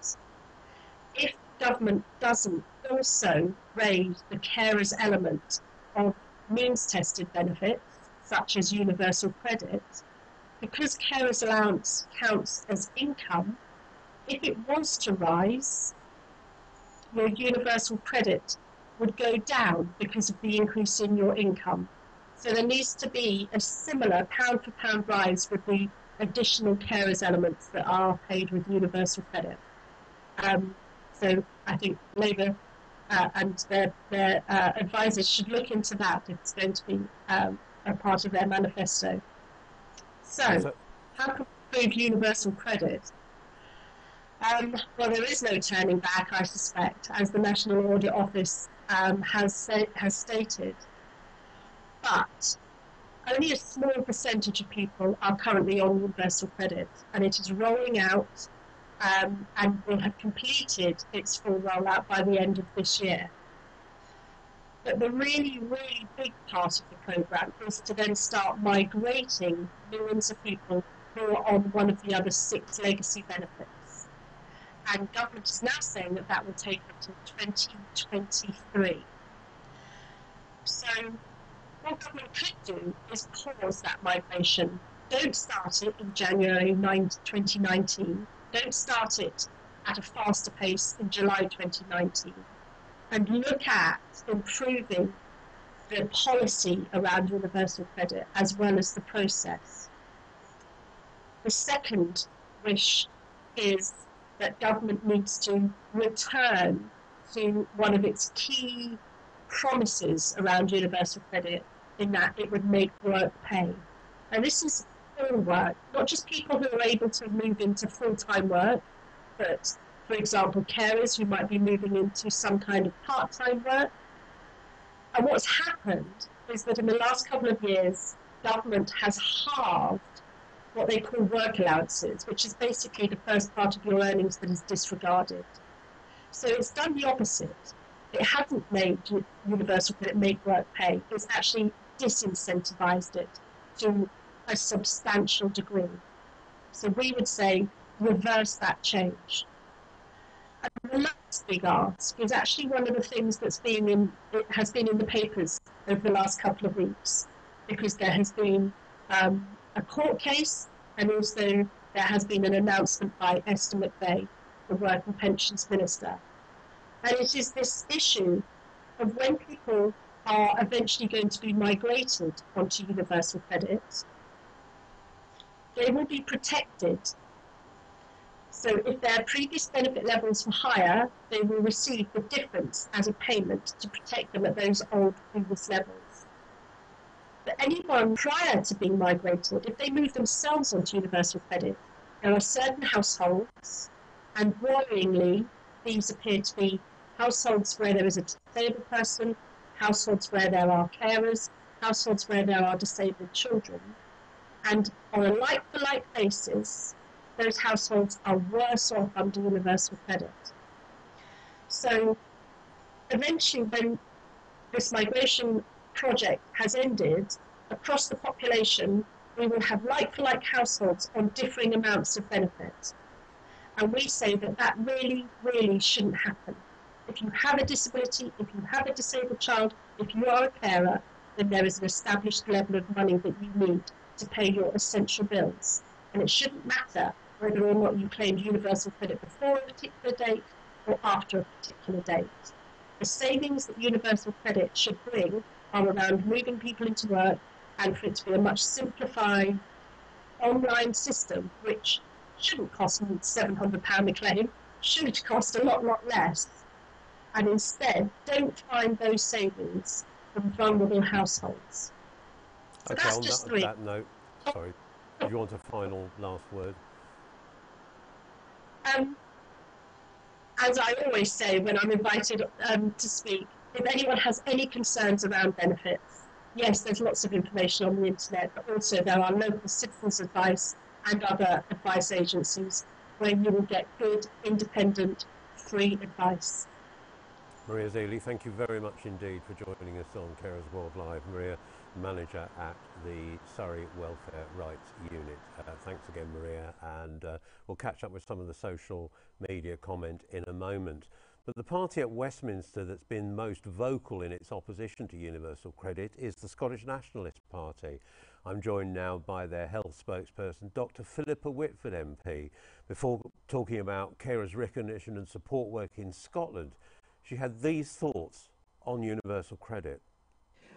if government doesn't also raise the carers element of means-tested benefits, such as universal credit, because carers allowance counts as income, if it was to rise, your universal credit would go down because of the increase in your income. So there needs to be a similar pound-for-pound rise with the additional carers elements that are paid with universal credit. So I think Labour and their advisors should look into that if it's going to be a part of their manifesto. So how can we prove universal credit? Well, there is no turning back, I suspect, as the National Audit Office has stated. But only a small percentage of people are currently on universal credit, and it is rolling out and will have completed its full rollout by the end of this year. But the really, really big part of the programme is to then start migrating millions of people who are on one of the other 6 legacy benefits. and government is now saying that that will take until 2023. So what government could do is pause that migration. Don't start it in January 2019. Don't start it at a faster pace in July 2019. And look at improving the policy around universal credit as well as the process. The second wish is that government needs to return to one of its key promises around universal credit, in that it would make work pay. And this is all work, not just people who are able to move into full-time work, but, for example, carers who might be moving into some kind of part-time work. And what's happened is that in the last couple of years, government has halved what they call work allowances, which is basically the first part of your earnings that is disregarded. So it's done the opposite. It hasn't made universal credit make work pay. It's actually disincentivized it to a substantial degree. So we would say reverse that change. And the last big ask is actually one of the things that's has been in the papers over the last couple of weeks, because there has been a court case, and also there has been an announcement by Esther McVey, the Work and Pensions Minister. And it is this issue of when people are eventually going to be migrated onto universal credit, they will be protected. So if their previous benefit levels were higher, they will receive the difference as a payment to protect them at those old previous levels. But anyone prior to being migrated, if they move themselves onto universal credit, there are certain households, and worryingly, these appear to be households where there is a disabled person, households where there are carers, households where there are disabled children. And on a like-for-like basis, those households are worse off under universal credit. So eventually, when this migration project has ended, across the population, we will have like-for-like households on differing amounts of benefit. And we say that that really, really shouldn't happen. If you have a disability, if you have a disabled child, if you are a carer, then there is an established level of money that you need to pay your essential bills. And it shouldn't matter whether or not you claimed universal credit before a particular date or after a particular date. The savings that universal credit should bring are around moving people into work, and for it to be a much simplified online system, which shouldn't cost £700 a claim, should cost a lot less. And instead, don't find those savings from vulnerable households. So okay, that's on just three. that note, sorry, do you want a final last word? As I always say when I'm invited to speak, if anyone has any concerns around benefits, yes, there's lots of information on the internet, but also there are local citizens' advice and other advice agencies where you will get good, independent, free advice. Maria Zealey, thank you very much indeed for joining us on Carers World Live. Maria, manager at the Surrey Welfare Rights Unit. Thanks again, Maria, and we'll catch up with some of the social media comment in a moment. But the party at Westminster that's been most vocal in its opposition to universal credit is the Scottish Nationalist Party. I'm joined now by their health spokesperson, Dr. Philippa Whitford MP. Before talking about carers' recognition and support work in Scotland, she had these thoughts on universal credit.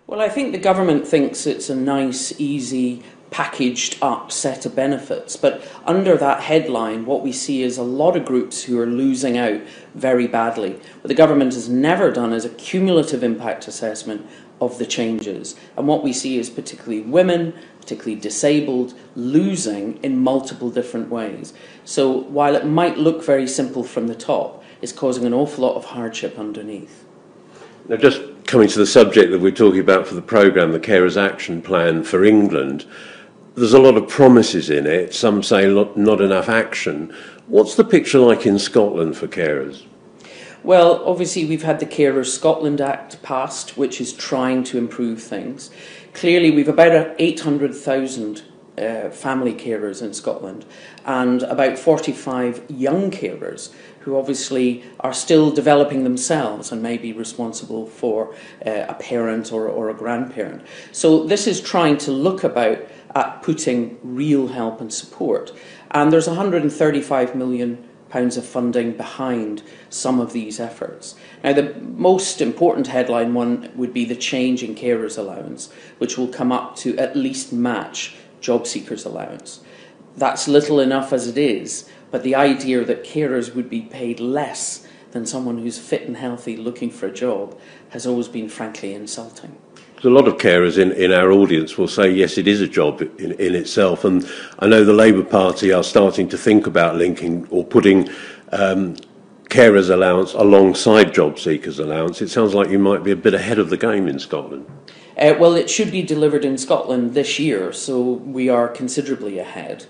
Well, I think the government thinks it's a nice, easy, packaged up set of benefits. But under that headline, what we see is a lot of groups who are losing out very badly. What the government has never done is a cumulative impact assessment of the changes. And what we see is particularly women, particularly disabled, losing in multiple different ways. So while it might look very simple from the top, it's causing an awful lot of hardship underneath. Now, just coming to the subject that we're talking about for the programme, the Carers Action Plan for England, there's a lot of promises in it. Some say not enough action. What's the picture like in Scotland for carers? Well, obviously we've had the Carers Scotland Act passed, which is trying to improve things. Clearly we've about 800,000 family carers in Scotland and about 45 young carers who obviously are still developing themselves and may be responsible for a parent or a grandparent. So this is trying to look at putting real help and support. And there's £135 million of funding behind some of these efforts. Now, the most important headline one would be the change in carers allowance, which will come up to at least match job seekers allowance. That's little enough as it is, but the idea that carers would be paid less than someone who's fit and healthy looking for a job has always been frankly insulting. A lot of carers in our audience will say, yes, it is a job in itself. And I know the Labour Party are starting to think about linking or putting carers allowance alongside job seekers allowance. It sounds like you might be a bit ahead of the game in Scotland. Well, it should be delivered in Scotland this year, so we are considerably ahead.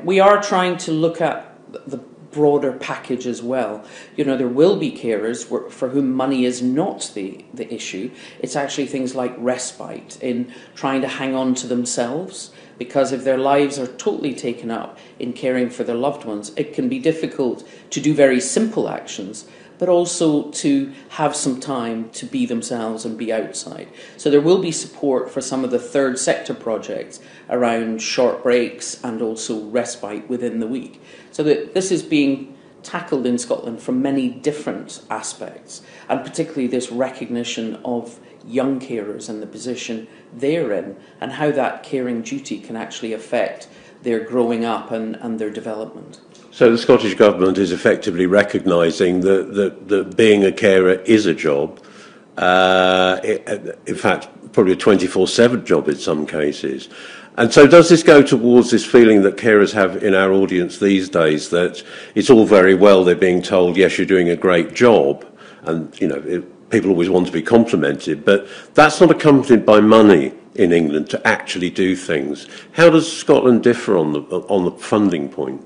We are trying to look at the broader package as well. You know, there will be carers for whom money is not the issue. It's actually things like respite, in trying to hang on to themselves, because if their lives are totally taken up in caring for their loved ones, it can be difficult to do very simple actions, but also to have some time to be themselves and be outside. So there will be support for some of the third sector projects around short breaks and also respite within the week. So that this is being tackled in Scotland from many different aspects, and particularly this recognition of young carers and the position they're in, and how that caring duty can actually affect their growing up and their development. So the Scottish Government is effectively recognising that being a carer is a job, in fact, probably a 24/7 job in some cases. And so does this go towards this feeling that carers have in our audience these days, that it's all very well they're being told, yes, you're doing a great job, and people always want to be complimented, but that's not accompanied by money in England to actually do things. How does Scotland differ on the funding point?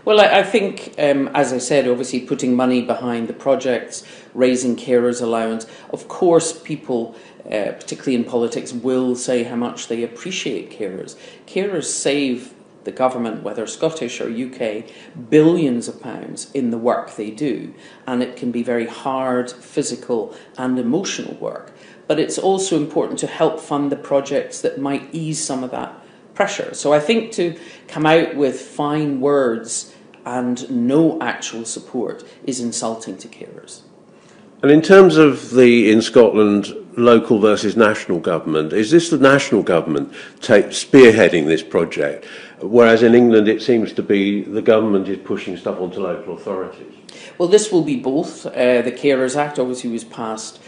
Well, I think, as I said, obviously putting money behind the projects, raising carers allowance. Of course, people, particularly in politics, will say how much they appreciate carers. Carers save the government, whether Scottish or UK, billions of pounds in the work they do. And it can be very hard, physical and emotional work. But it's also important to help fund the projects that might ease some of that pressure. So I think to come out with fine words and no actual support is insulting to carers. And in terms of in Scotland, local versus national government, is this the national government spearheading this project, whereas in England it seems to be the government is pushing stuff onto local authorities? Well, this will be both. The Carers Act obviously was passed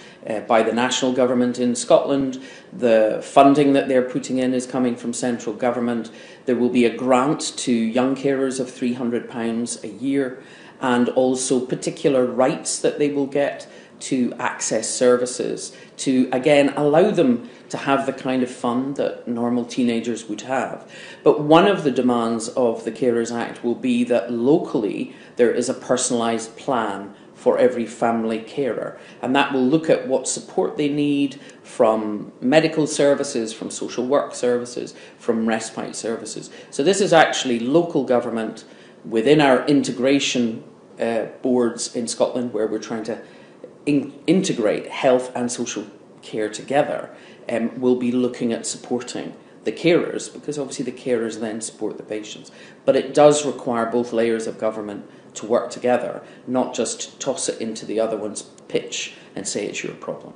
by the national government in Scotland. The funding that they're putting in is coming from central government. There will be a grant to young carers of £300 a year, and also particular rights that they will get to access services, to again allow them to have the kind of fun that normal teenagers would have. But one of the demands of the Carers Act will be that locally there is a personalised plan for every family carer, and that will look at what support they need from medical services, from social work services, from respite services. So this is actually local government within our integration boards in Scotland, where we're trying to integrate health and social care together, will be looking at supporting the carers, because obviously the carers then support the patients. But it does require both layers of government to work together, not just toss it into the other one's pitch and say it's your problem.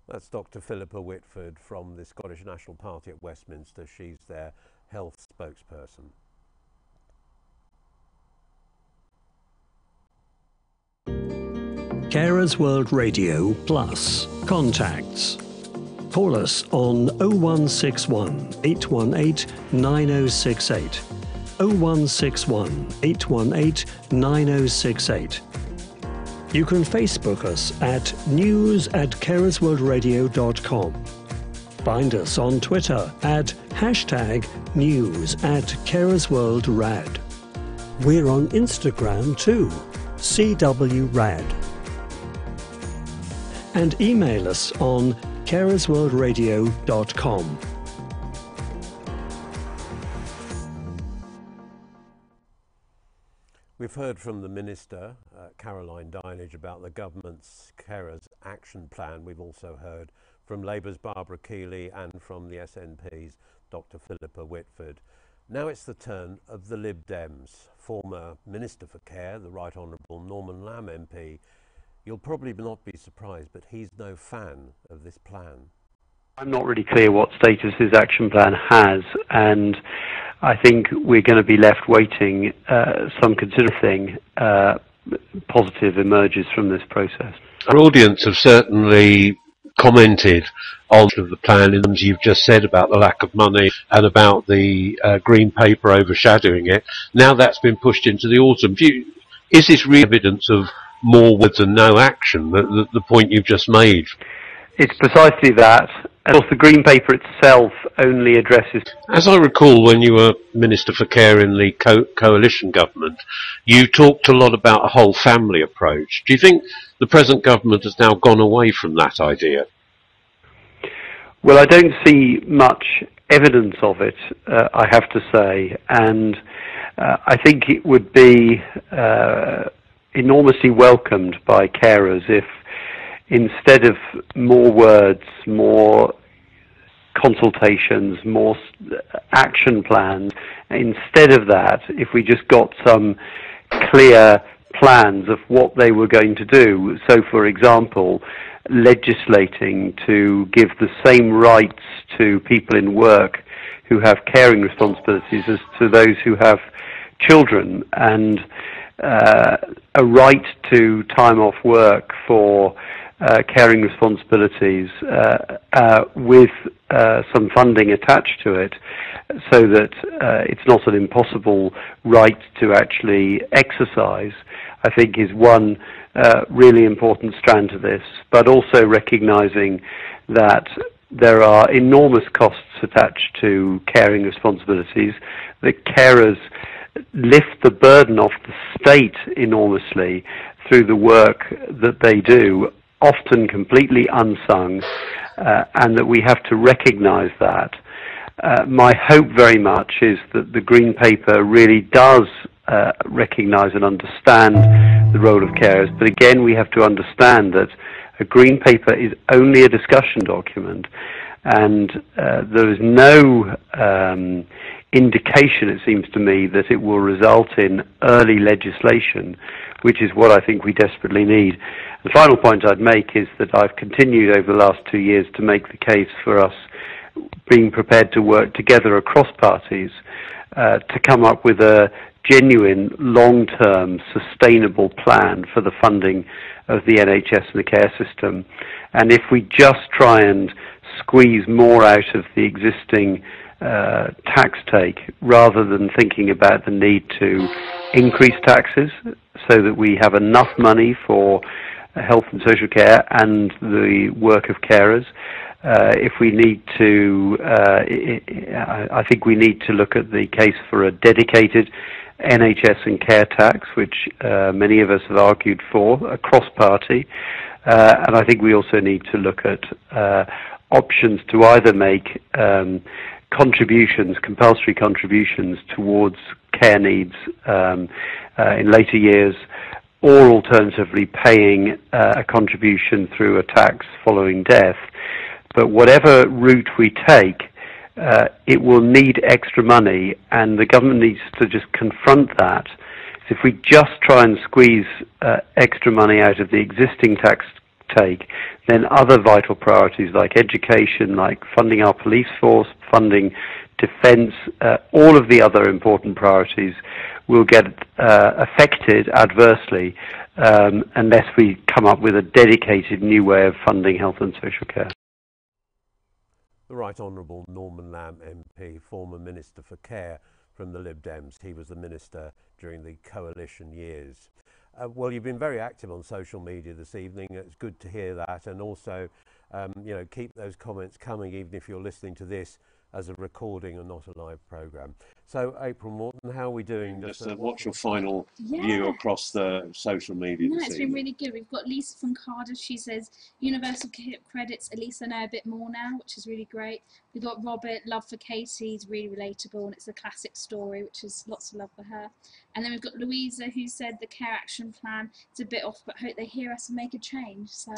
That's Dr. Philippa Whitford from the Scottish National Party at Westminster. She's their health spokesperson. Carers World Radio Plus. Contacts. Call us on 0161 818 9068. 0161 818 9068. You can Facebook us at news@carersworldradio.com. Find us on Twitter at #news@carersworldrad. We're on Instagram too, CWRAD. And email us on carersworldradio.com. we've heard from the Minister, Caroline Dinenage, about the government's carers action plan. We've also heard from Labour's Barbara Keeley and from the SNP's Dr Philippa Whitford. Now it's the turn of the Lib Dems. Former Minister for Care, the Right Honourable Norman Lamb MP, you'll probably not be surprised, but he's no fan of this plan. I'm not really clear what status his action plan has, and I think we're going to be left waiting some considerable positive emerges from this process. Our audience have certainly commented on the plan in terms you've just said about the lack of money and about the green paper overshadowing it. Now that's been pushed into the autumn. Is this real evidence of more words and no action, the point you've just made? It's precisely that. And of course, the Green Paper itself only addresses... As I recall, when you were Minister for Care in the coalition government, you talked a lot about a whole family approach. Do you think the present government has now gone away from that idea? Well, I don't see much evidence of it, I have to say. And I think it would be enormously welcomed by carers if, instead of more words, more consultations, more action plans, instead of that, if we just got some clear plans of what they were going to do. So, for example, legislating to give the same rights to people in work who have caring responsibilities as to those who have children, and a right to time off work for caring responsibilities with some funding attached to it, so that it's not an impossible right to actually exercise, I think is one really important strand to this, but also recognizing that there are enormous costs attached to caring responsibilities, that carers lift the burden off the state enormously through the work that they do, often completely unsung, and that we have to recognize that. My hope very much is that the Green Paper really does recognize and understand the role of carers, but again we have to understand that a Green Paper is only a discussion document, and there is no indication, it seems to me, that it will result in early legislation, which is what I think we desperately need. The final point I'd make is that I've continued over the last 2 years to make the case for us being prepared to work together across parties to come up with a genuine, long-term, sustainable plan for the funding of the NHS and the care system. And if we just try and squeeze more out of the existing tax take, rather than thinking about the need to increase taxes so that we have enough money for health and social care and the work of carers, if we need to, I think we need to look at the case for a dedicated NHS and care tax, which many of us have argued for, across party. And I think we also need to look at options to either make contributions, compulsory contributions towards care needs in later years, or alternatively paying a contribution through a tax following death. But whatever route we take, it will need extra money, and the government needs to just confront that. So if we just try and squeeze extra money out of the existing tax take, then other vital priorities like education, like funding our police force, funding defence, all of the other important priorities will get affected adversely unless we come up with a dedicated new way of funding health and social care. The Right Honourable Norman Lamb MP, former Minister for Care from the Lib Dems. He was the Minister during the coalition years. Well, you've been very active on social media this evening. It's good to hear that, and also, you know, keep those comments coming, even if you're listening to this as a recording and not a live programme. So, April Morton, how are we doing? What's your final view across the social media? No, it's been really good. We've got Lisa from Cardiff. She says universal credits. At least I know a bit more now, which is really great. We've got Robert, love for Katie. He's really relatable, and it's a classic story, which is lots of love for her. And then we've got Louisa, who said the care action plan is a bit off, but hope they hear us and make a change. So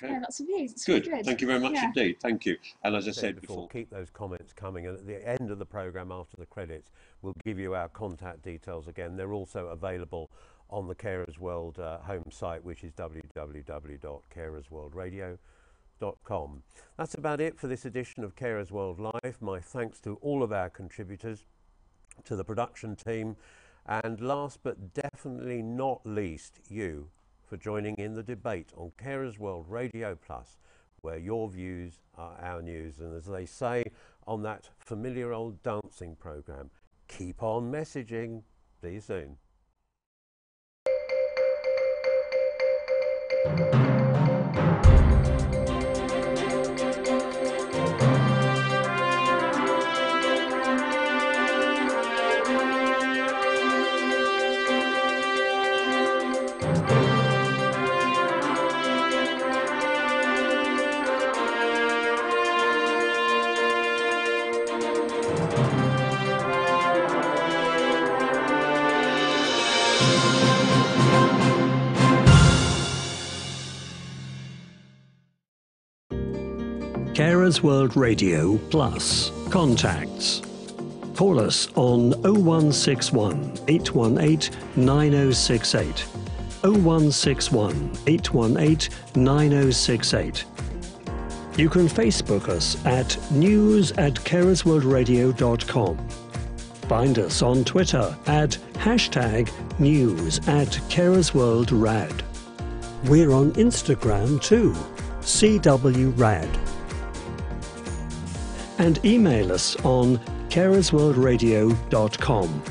yeah, lots of views. It's Good. really good. Thank you very much Yeah. indeed. Thank you. And as I said before, keep those comments coming, and at the end of the programme, after the credits, we'll give you our contact details again. They're also available on the Carers World home site, which is www.carersworldradio.com. That's about it for this edition of Carers World Live. My thanks to all of our contributors, to the production team, and last but definitely not least, you, for joining in the debate on Carers World Radio Plus, where your views are our news. And as they say on that familiar old dancing programme, keep on messaging. See you soon. Carers World Radio Plus. Contacts. Call us on 0161 818 9068. 0161 818 9068. You can Facebook us at news@carersworldradio.com. Find us on Twitter at #news@carersworldrad. We're on Instagram too, CWRAD. And email us on carersworldradio.com.